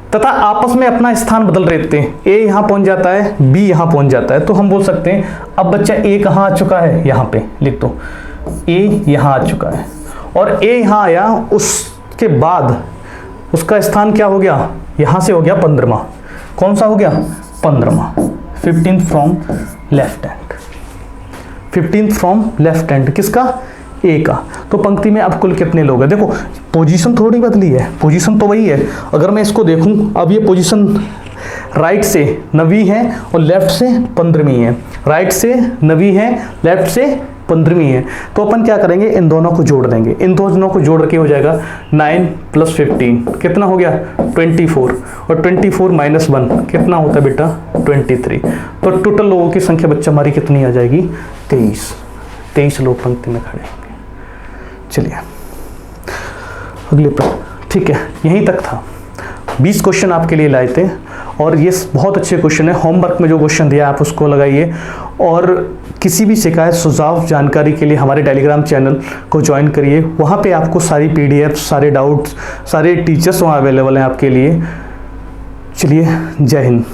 तथा आपस में अपना स्थान बदल लेते हैं। ए यहाँ पहुंच जाता है, बी यहाँ पहुंच जाता है, तो हम बोल सकते हैं अब बच्चा ए कहाँ आ चुका है, यहाँ पे लिख दो, ए यहाँ आ चुका है और ए यहाँ आया, उसके बाद उसका स्थान क्या हो गया, यहाँ से हो गया 15वां। कौन सा हो गया, 15वां, 15th फ्रॉम लेफ्ट हैंड, किसका, ए का। तो पंक्ति में अब कुल कितने लोग हैं, देखो पोजीशन थोड़ी बदली है, पोजीशन तो वही है। अगर मैं इसको देखूं, अब ये पोजीशन राइट से 9वीं है और लेफ्ट से 15वीं है, राइट से 9वीं है, लेफ्ट से 15वीं है, तो अपन क्या करेंगे, इन दोनों को जोड़ देंगे, इन दोनों को जोड़ के हो जाएगा 9 + 15 कितना हो गया 24, और 24 - 1 कितना होता है बेटा 23। तो टोटल लोगों की संख्या बच्चा हमारी कितनी आ जाएगी, 23 लोग पंक्ति में खड़े होंगे। चलिए अगले पर, ठीक है, यहीं तक था। 20 क्वेश्चन आपके लिए लाए थे और ये बहुत अच्छे क्वेश्चन है। होमवर्क में जो क्वेश्चन दिया आप उसको लगाइए, और किसी भी शिकायत सुझाव जानकारी के लिए हमारे टेलीग्राम चैनल को ज्वाइन करिए। वहाँ पे आपको सारी PDF, सारे डाउट्स, सारे टीचर्स वहाँ अवेलेबल हैं आपके लिए। चलिए जय हिंद।